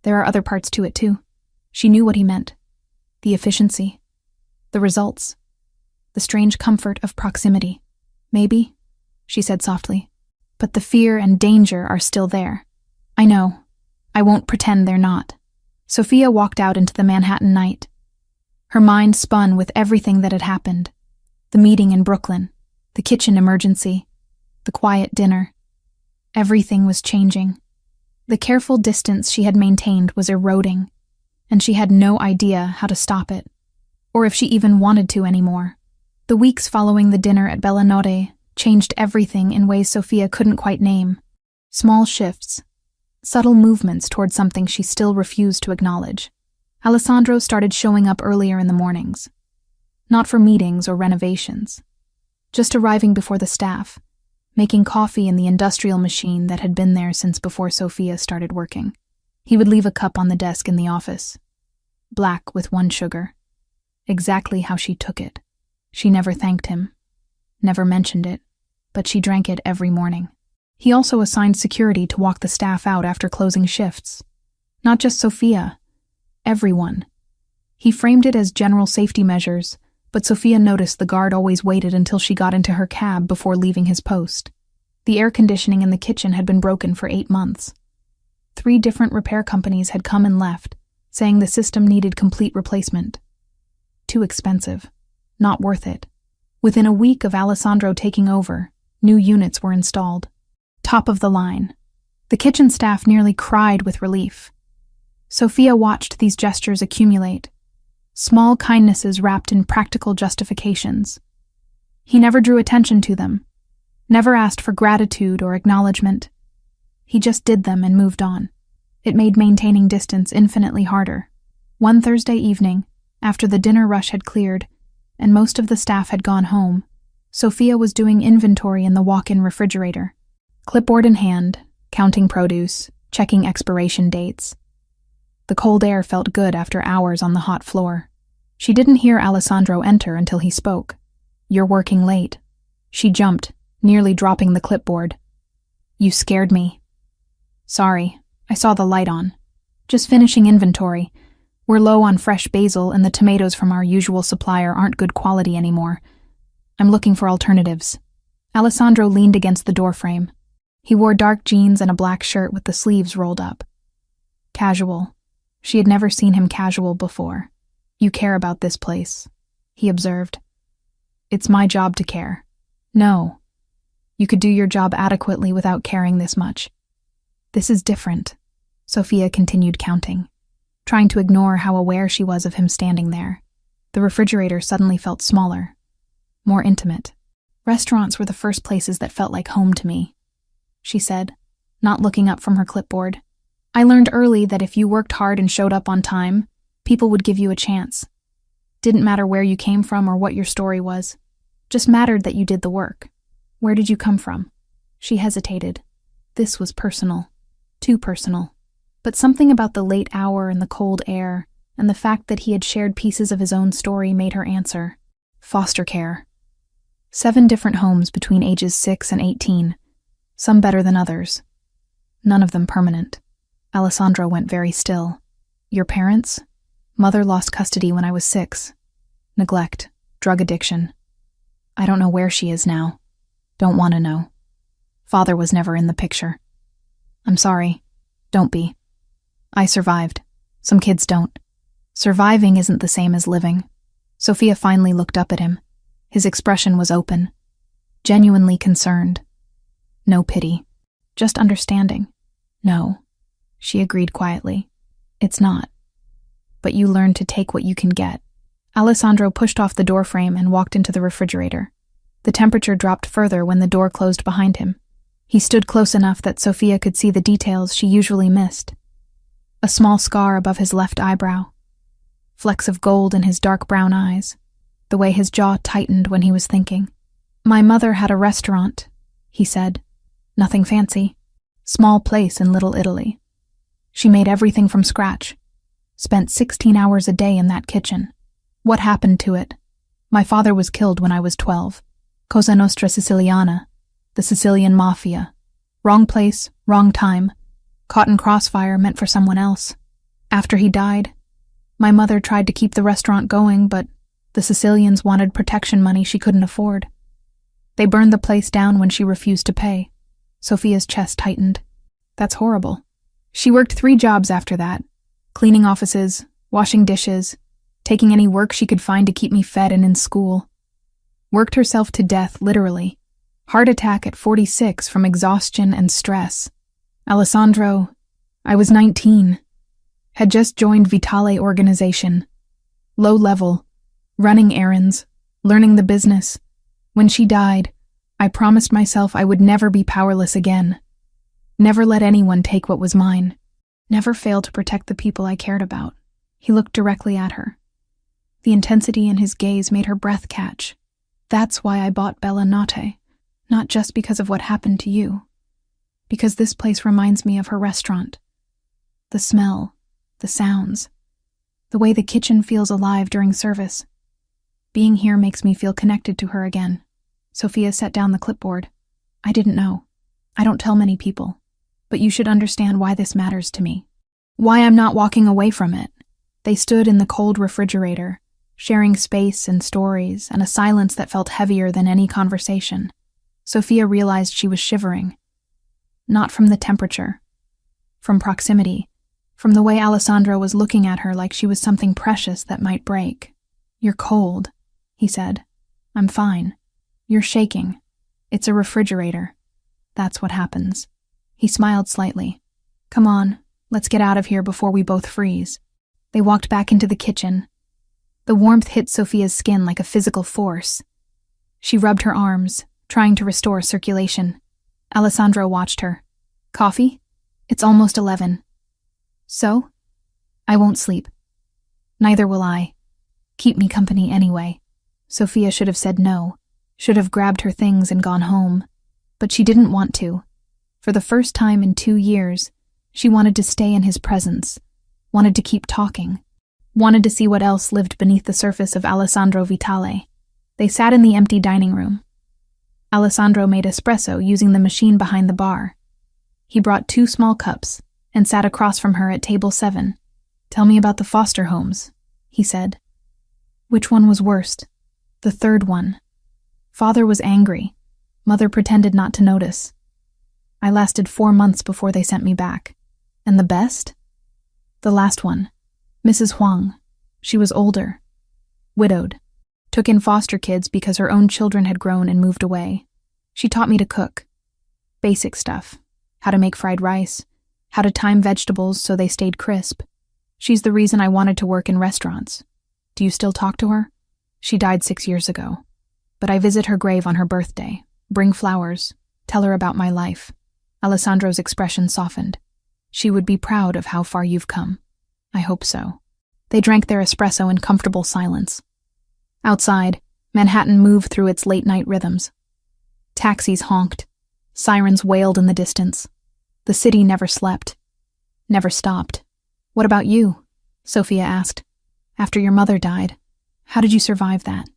[SPEAKER 1] There are other parts to it too." She knew what he meant. The efficiency. The results. The strange comfort of proximity. "Maybe," she said softly. but the fear and danger are still there. I know. I won't pretend they're not. Sophia walked out into the Manhattan night. Her mind spun with everything that had happened. The meeting in Brooklyn, the kitchen emergency, the quiet dinner. Everything was changing. The careful distance she had maintained was eroding, and she had no idea how to stop it, or if she even wanted to anymore. The weeks following the dinner at Bellanotte changed everything in ways Sophia couldn't quite name. Small shifts, subtle movements toward something she still refused to acknowledge. Alessandro started showing up earlier in the mornings. Not for meetings or renovations. Just arriving before the staff, making coffee in the industrial machine that had been there since before Sophia started working. He would leave a cup on the desk in the office. Black with 1 sugar. Exactly how she took it. She never thanked him. Never mentioned it, but she drank it every morning. He also assigned security to walk the staff out after closing shifts. Not just Sophia. Everyone. He framed it as general safety measures, but Sophia noticed the guard always waited until she got into her cab before leaving his post. The air conditioning in the kitchen had been broken for 8 months. 3 different repair companies had come and left, saying the system needed complete replacement. Too expensive. Not worth it. Within a week of Alessandro taking over, new units were installed. Top of the line. The kitchen staff nearly cried with relief. Sophia watched these gestures accumulate. Small kindnesses wrapped in practical justifications. He never drew attention to them, never asked for gratitude or acknowledgement. He just did them and moved on. It made maintaining distance infinitely harder. One Thursday evening, after the dinner rush had cleared and most of the staff had gone home, Sophia was doing inventory in the walk-in refrigerator. Clipboard in hand, counting produce, checking expiration dates. The cold air felt good after hours on the hot floor. She didn't hear Alessandro enter until he spoke. "You're working late." She jumped, nearly dropping the clipboard. "You scared me." "Sorry, I saw the light on. Just finishing inventory. We're low on fresh basil and the tomatoes from our usual supplier aren't good quality anymore. I'm looking for alternatives." Alessandro leaned against the doorframe. He wore dark jeans and a black shirt with the sleeves rolled up. Casual. She had never seen him casual before. "You care about this place," he observed. "It's my job to care." "No. You could do your job adequately without caring this much." "This is different," Sophia continued counting, trying to ignore how aware she was of him standing there. The refrigerator suddenly felt smaller, more intimate. "Restaurants were the first places that felt like home to me," she said, not looking up from her clipboard. "I learned early that if you worked hard and showed up on time, people would give you a chance. Didn't matter where you came from or what your story was. Just mattered that you did the work. Where did you come from?" She hesitated. This was personal. Too personal. But something about the late hour and the cold air, and the fact that he had shared pieces of his own story made her answer. "Foster care. 7 different homes between ages 6 and 18. Some better than others. None of them permanent." Alessandro went very still. "Your parents?" "Mother lost custody when I was 6. Neglect, drug addiction. I don't know where she is now. Don't want to know. Father was never in the picture. I'm sorry. Don't be. I survived. Some kids don't. Surviving isn't the same as living." Sophia finally looked up at him. His expression was open, genuinely concerned. No pity, just understanding. "No," she agreed quietly. "It's not. But you learn to take what you can get." Alessandro pushed off the doorframe and walked into the refrigerator. The temperature dropped further when the door closed behind him. He stood close enough that Sophia could see the details she usually missed. A small scar above his left eyebrow. Flecks of gold in his dark brown eyes. The way his jaw tightened when he was thinking. "My mother had a restaurant," he said. "Nothing fancy. Small place in Little Italy. She made everything from scratch. Spent 16 hours a day in that kitchen. What happened to it? My father was killed when I was 12. Cosa Nostra Siciliana. The Sicilian Mafia. Wrong place, wrong time. Caught in crossfire meant for someone else. After he died, my mother tried to keep the restaurant going, but the Sicilians wanted protection money she couldn't afford. They burned the place down when she refused to pay. Sophia's chest tightened. That's horrible. She worked 3 jobs after that, cleaning offices, washing dishes, taking any work she could find to keep me fed and in school. Worked herself to death, literally. Heart attack at 46 from exhaustion and stress. Alessandro, I was 19. Had just joined Vitale organization. Low level, running errands, learning the business. When she died, I promised myself I would never be powerless again. Never let anyone take what was mine. Never fail to protect the people I cared about. He looked directly at her. The intensity in his gaze made her breath catch. That's why I bought Bella Notte, not just because of what happened to you. Because this place reminds me of her restaurant. The smell, the sounds, the way the kitchen feels alive during service. Being here makes me feel connected to her again. Sophia set down the clipboard. I didn't know. I don't tell many people. But you should understand why this matters to me. Why I'm not walking away from it. They stood in the cold refrigerator, sharing space and stories and a silence that felt heavier than any conversation. Sophia realized she was shivering. Not from the temperature. From proximity. From the way Alessandro was looking at her like she was something precious that might break. You're cold, he said. I'm fine. You're shaking. It's a refrigerator. That's what happens. He smiled slightly. Come on, let's get out of here before we both freeze. They walked back into the kitchen. The warmth hit Sophia's skin like a physical force. She rubbed her arms, trying to restore circulation. Alessandro watched her. Coffee? It's almost 11. So? I won't sleep. Neither will I. Keep me company anyway. Sophia should have said no, should have grabbed her things and gone home. But she didn't want to. For the first time in 2 years, she wanted to stay in his presence, wanted to keep talking, wanted to see what else lived beneath the surface of Alessandro Vitale. They sat in the empty dining room. Alessandro made espresso using the machine behind the bar. He brought 2 small cups and sat across from her at table 7. Tell me about the foster homes, he said. Which one was worst? The third one. Father was angry. Mother pretended not to notice. I lasted 4 months before they sent me back. And the best? The last one. Mrs. Huang. She was older. Widowed. Took in foster kids because her own children had grown and moved away. She taught me to cook. Basic stuff. How to make fried rice. How to time vegetables so they stayed crisp. She's the reason I wanted to work in restaurants. Do you still talk to her? She died 6 years ago. But I visit her grave on her birthday. Bring flowers. Tell her about my life. Alessandro's expression softened. She would be proud of how far you've come. I hope so. They drank their espresso in comfortable silence. Outside, Manhattan moved through its late-night rhythms. Taxis honked. Sirens wailed in the distance. The city never slept. Never stopped. What about you? Sophia asked. After your mother died, how did you survive that?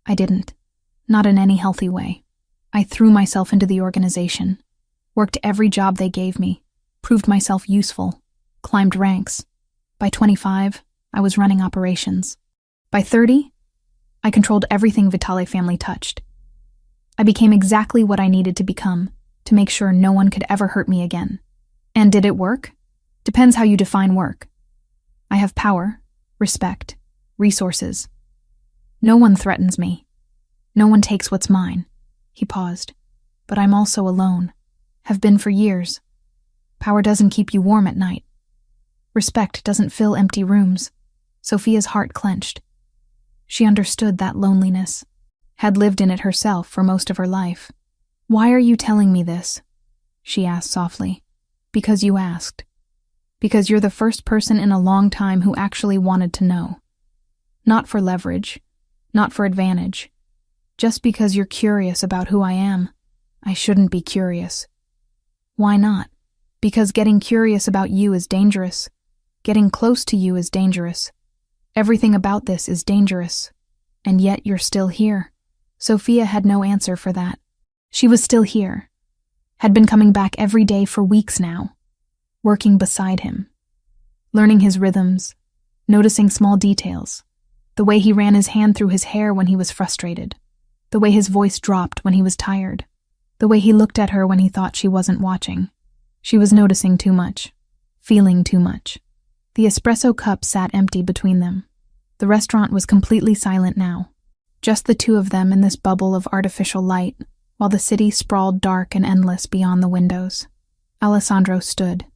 [SPEAKER 1] I didn't. Not in any healthy way. I threw myself into the organization. Worked every job they gave me. Proved myself useful. Climbed ranks. By 25, I was running operations. By 30, I controlled everything Vitale family touched. I became exactly what I needed to become, to make sure no one could ever hurt me again. And did it work? Depends how you define work. I have power, respect, resources. No one threatens me. No one takes what's mine. He paused. But I'm also alone. Have been for years. Power doesn't keep you warm at night. Respect doesn't fill empty rooms. Sophia's heart clenched. She understood that loneliness, had lived in it herself for most of her life. Why are you telling me this? She asked softly. Because you asked. Because you're the first person in a long time who actually wanted to know. Not for leverage, not for advantage. Just because you're curious about who I am. I shouldn't be curious. Why not? Because getting curious about you is dangerous. Getting close to you is dangerous. Everything about this is dangerous. And yet you're still here. Sophia had no answer for that. She was still here. Had been coming back every day for weeks now. Working beside him. Learning his rhythms. Noticing small details. The way he ran his hand through his hair when he was frustrated. The way his voice dropped when he was tired. The way he looked at her when he thought she wasn't watching. She was noticing too much. Feeling too much. The espresso cup sat empty between them. The restaurant was completely silent now. Just the two of them in this bubble of artificial light, while the city sprawled dark and endless beyond the windows. Alessandro stood.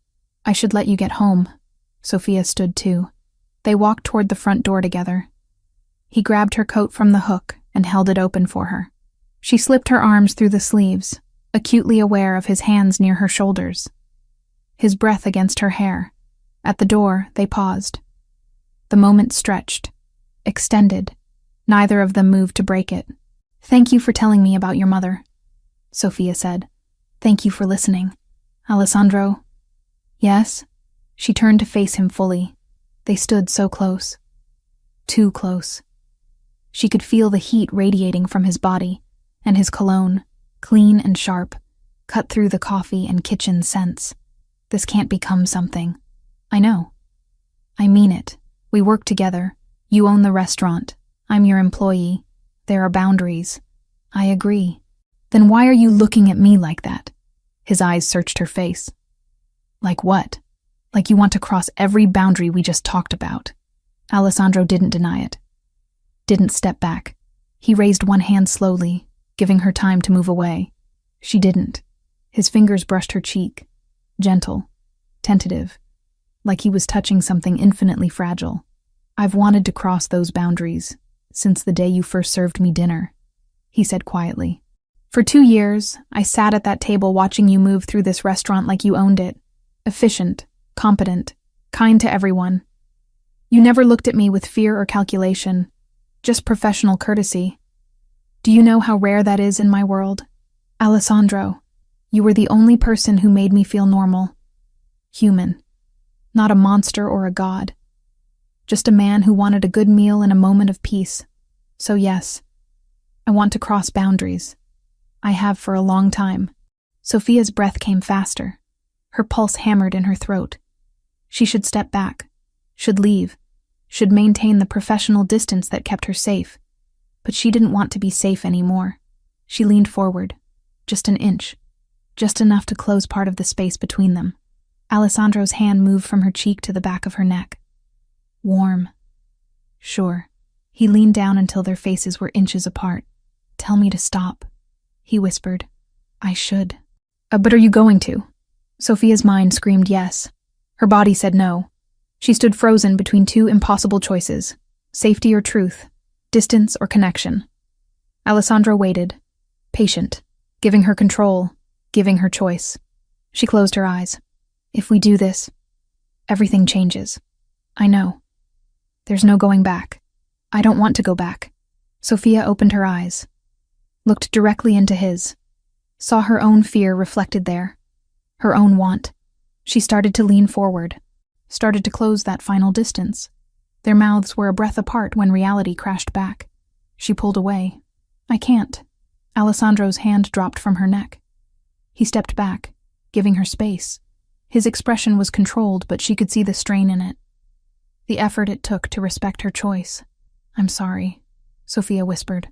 [SPEAKER 1] "I should let you get home." Sophia stood too. They walked toward the front door together. He grabbed her coat from the hook and held it open for her. She slipped her arms through the sleeves, acutely aware of his hands near her shoulders. His breath against her hair. At the door, they paused. The moment stretched, extended. Neither of them moved to break it. "Thank you for telling me about your mother," Sophia said. "Thank you for listening." "Alessandro?" "Yes?" She turned to face him fully. They stood so close. Too close. She could feel the heat radiating from his body, and his cologne, clean and sharp, cut through the coffee and kitchen scents. "This can't become something." "I know. I mean it. We work together. You own the restaurant. I'm your employee. There are boundaries." "I agree." "Then why are you looking at me like that?" His eyes searched her face. "Like what? Like you want to cross every boundary we just talked about." Alessandro didn't deny it. Didn't step back. He raised one hand slowly, giving her time to move away. She didn't. His fingers brushed her cheek. Gentle. Tentative. Like he was touching something infinitely fragile. "I've wanted to cross those boundaries since the day you first served me dinner," he said quietly. "For 2 years, I sat at that table watching you move through this restaurant like you owned it. Efficient, competent, kind to everyone. You never looked at me with fear or calculation, just professional courtesy. Do you know how rare that is in my world? Alessandro, you were the only person who made me feel normal. Human. Not a monster or a god. Just a man who wanted a good meal and a moment of peace. So yes, I want to cross boundaries. I have for a long time." Sophia's breath came faster. Her pulse hammered in her throat. She should step back, should leave, should maintain the professional distance that kept her safe. But she didn't want to be safe anymore. She leaned forward, just an inch, just enough to close part of the space between them. Alessandro's hand moved from her cheek to the back of her neck. Warm. Sure. He leaned down until their faces were inches apart. "Tell me to stop," he whispered. "I should." But are you going to?" Sophia's mind screamed yes. Her body said no. She stood frozen between two impossible choices: safety or truth, distance or connection. Alessandro waited, patient, giving her control, giving her choice. She closed her eyes. "If we do this, everything changes. I know. There's no going back. I don't want to go back." Sophia opened her eyes, looked directly into his, saw her own fear reflected there, her own want. She started to lean forward, started to close that final distance. Their mouths were a breath apart when reality crashed back. She pulled away. "I can't." Alessandro's hand dropped from her neck. He stepped back, giving her space. His expression was controlled, but she could see the strain in it. The effort it took to respect her choice. "I'm sorry," Sophia whispered.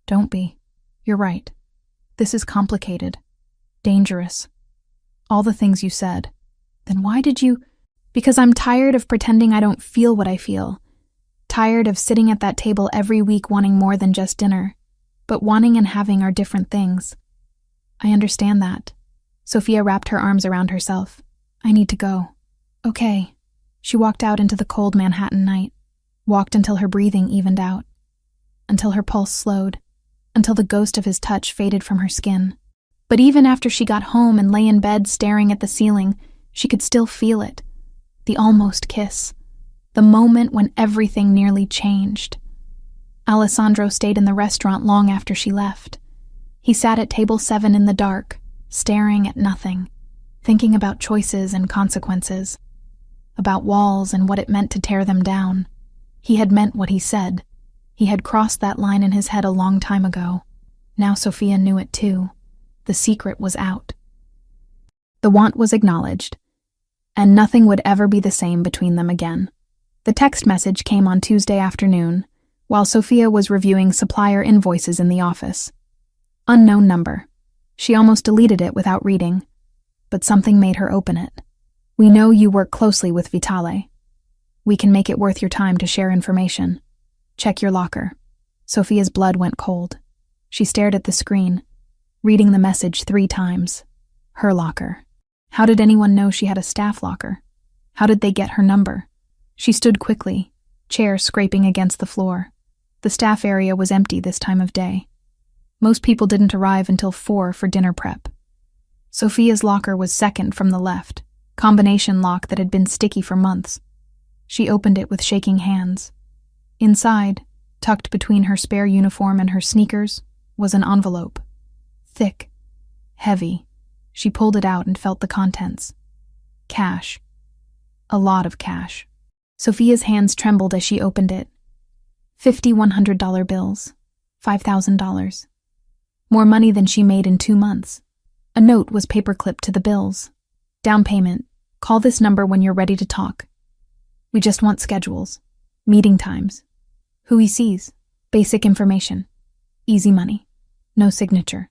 [SPEAKER 1] "Don't be. You're right. This is complicated. Dangerous. All the things you said. Then why did you—" "Because I'm tired of pretending I don't feel what I feel. Tired of sitting at that table every week wanting more than just dinner. But wanting and having are different things. I understand that." Sophia wrapped her arms around herself. "I need to go." "Okay." She walked out into the cold Manhattan night, walked until her breathing evened out, until her pulse slowed, until the ghost of his touch faded from her skin. But even after she got home and lay in bed staring at the ceiling, she could still feel it. The almost kiss. The moment when everything nearly changed. Alessandro stayed in the restaurant long after she left. He sat at table 7 in the dark, staring at nothing, thinking about choices and consequences, about walls and what it meant to tear them down. He had meant what he said. He had crossed that line in his head a long time ago. Now Sophia knew it too. The secret was out. The want was acknowledged, and nothing would ever be the same between them again. The text message came on Tuesday afternoon, while Sophia was reviewing supplier invoices in the office. Unknown number. She almost deleted it without reading, but something made her open it. We know you work closely with Vitale. We can make it worth your time to share information. Check your locker. Sophia's blood went cold. She stared at the screen, reading the message 3 times. Her locker. How did anyone know she had a staff locker? How did they get her number? She stood quickly, chair scraping against the floor. The staff area was empty this time of day. Most people didn't arrive until 4 for dinner prep. Sophia's locker was second from the left, combination lock that had been sticky for months. She opened it with shaking hands. Inside, tucked between her spare uniform and her sneakers, was an envelope. Thick, heavy. She pulled it out and felt the contents. Cash. A lot of cash. Sophia's hands trembled as she opened it. 50 $100 bills. $5,000. More money than she made in 2 months. A note was paperclipped to the bills. Down payment. Call this number when you're ready to talk. We just want schedules. Meeting times. Who he sees. Basic information. Easy money. No signature.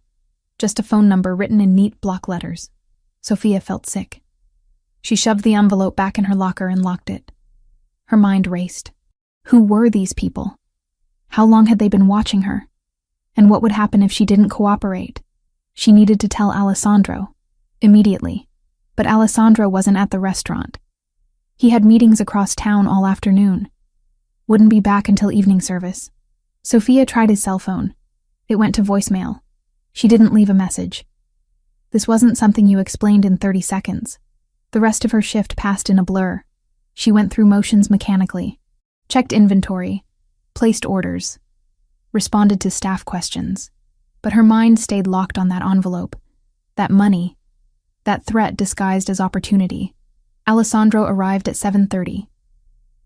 [SPEAKER 1] Just a phone number written in neat block letters. Sophia felt sick. She shoved the envelope back in her locker and locked it. Her mind raced. Who were these people? How long had they been watching her? And what would happen if she didn't cooperate? She needed to tell Alessandro. Immediately. But Alessandro wasn't at the restaurant. He had meetings across town all afternoon. Wouldn't be back until evening service. Sophia tried his cell phone. It went to voicemail. She didn't leave a message. This wasn't something you explained in 30 seconds. The rest of her shift passed in a blur. She went through motions mechanically. Checked inventory. Placed orders. Responded to staff questions. But her mind stayed locked on that envelope. That money. That threat disguised as opportunity. Alessandro arrived at 7:30.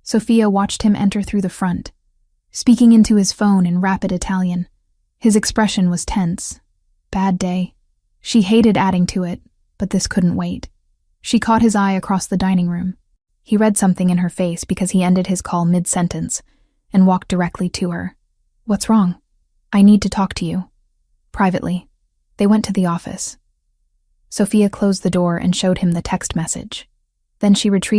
[SPEAKER 1] Sophia watched him enter through the front, speaking into his phone in rapid Italian. His expression was tense. Bad day. She hated adding to it, but this couldn't wait. She caught his eye across the dining room. He read something in her face because he ended his call mid-sentence and walked directly to her. What's wrong? I need to talk to you. Privately. They went to the office. Sophia closed the door and showed him the text message. Then she retrieved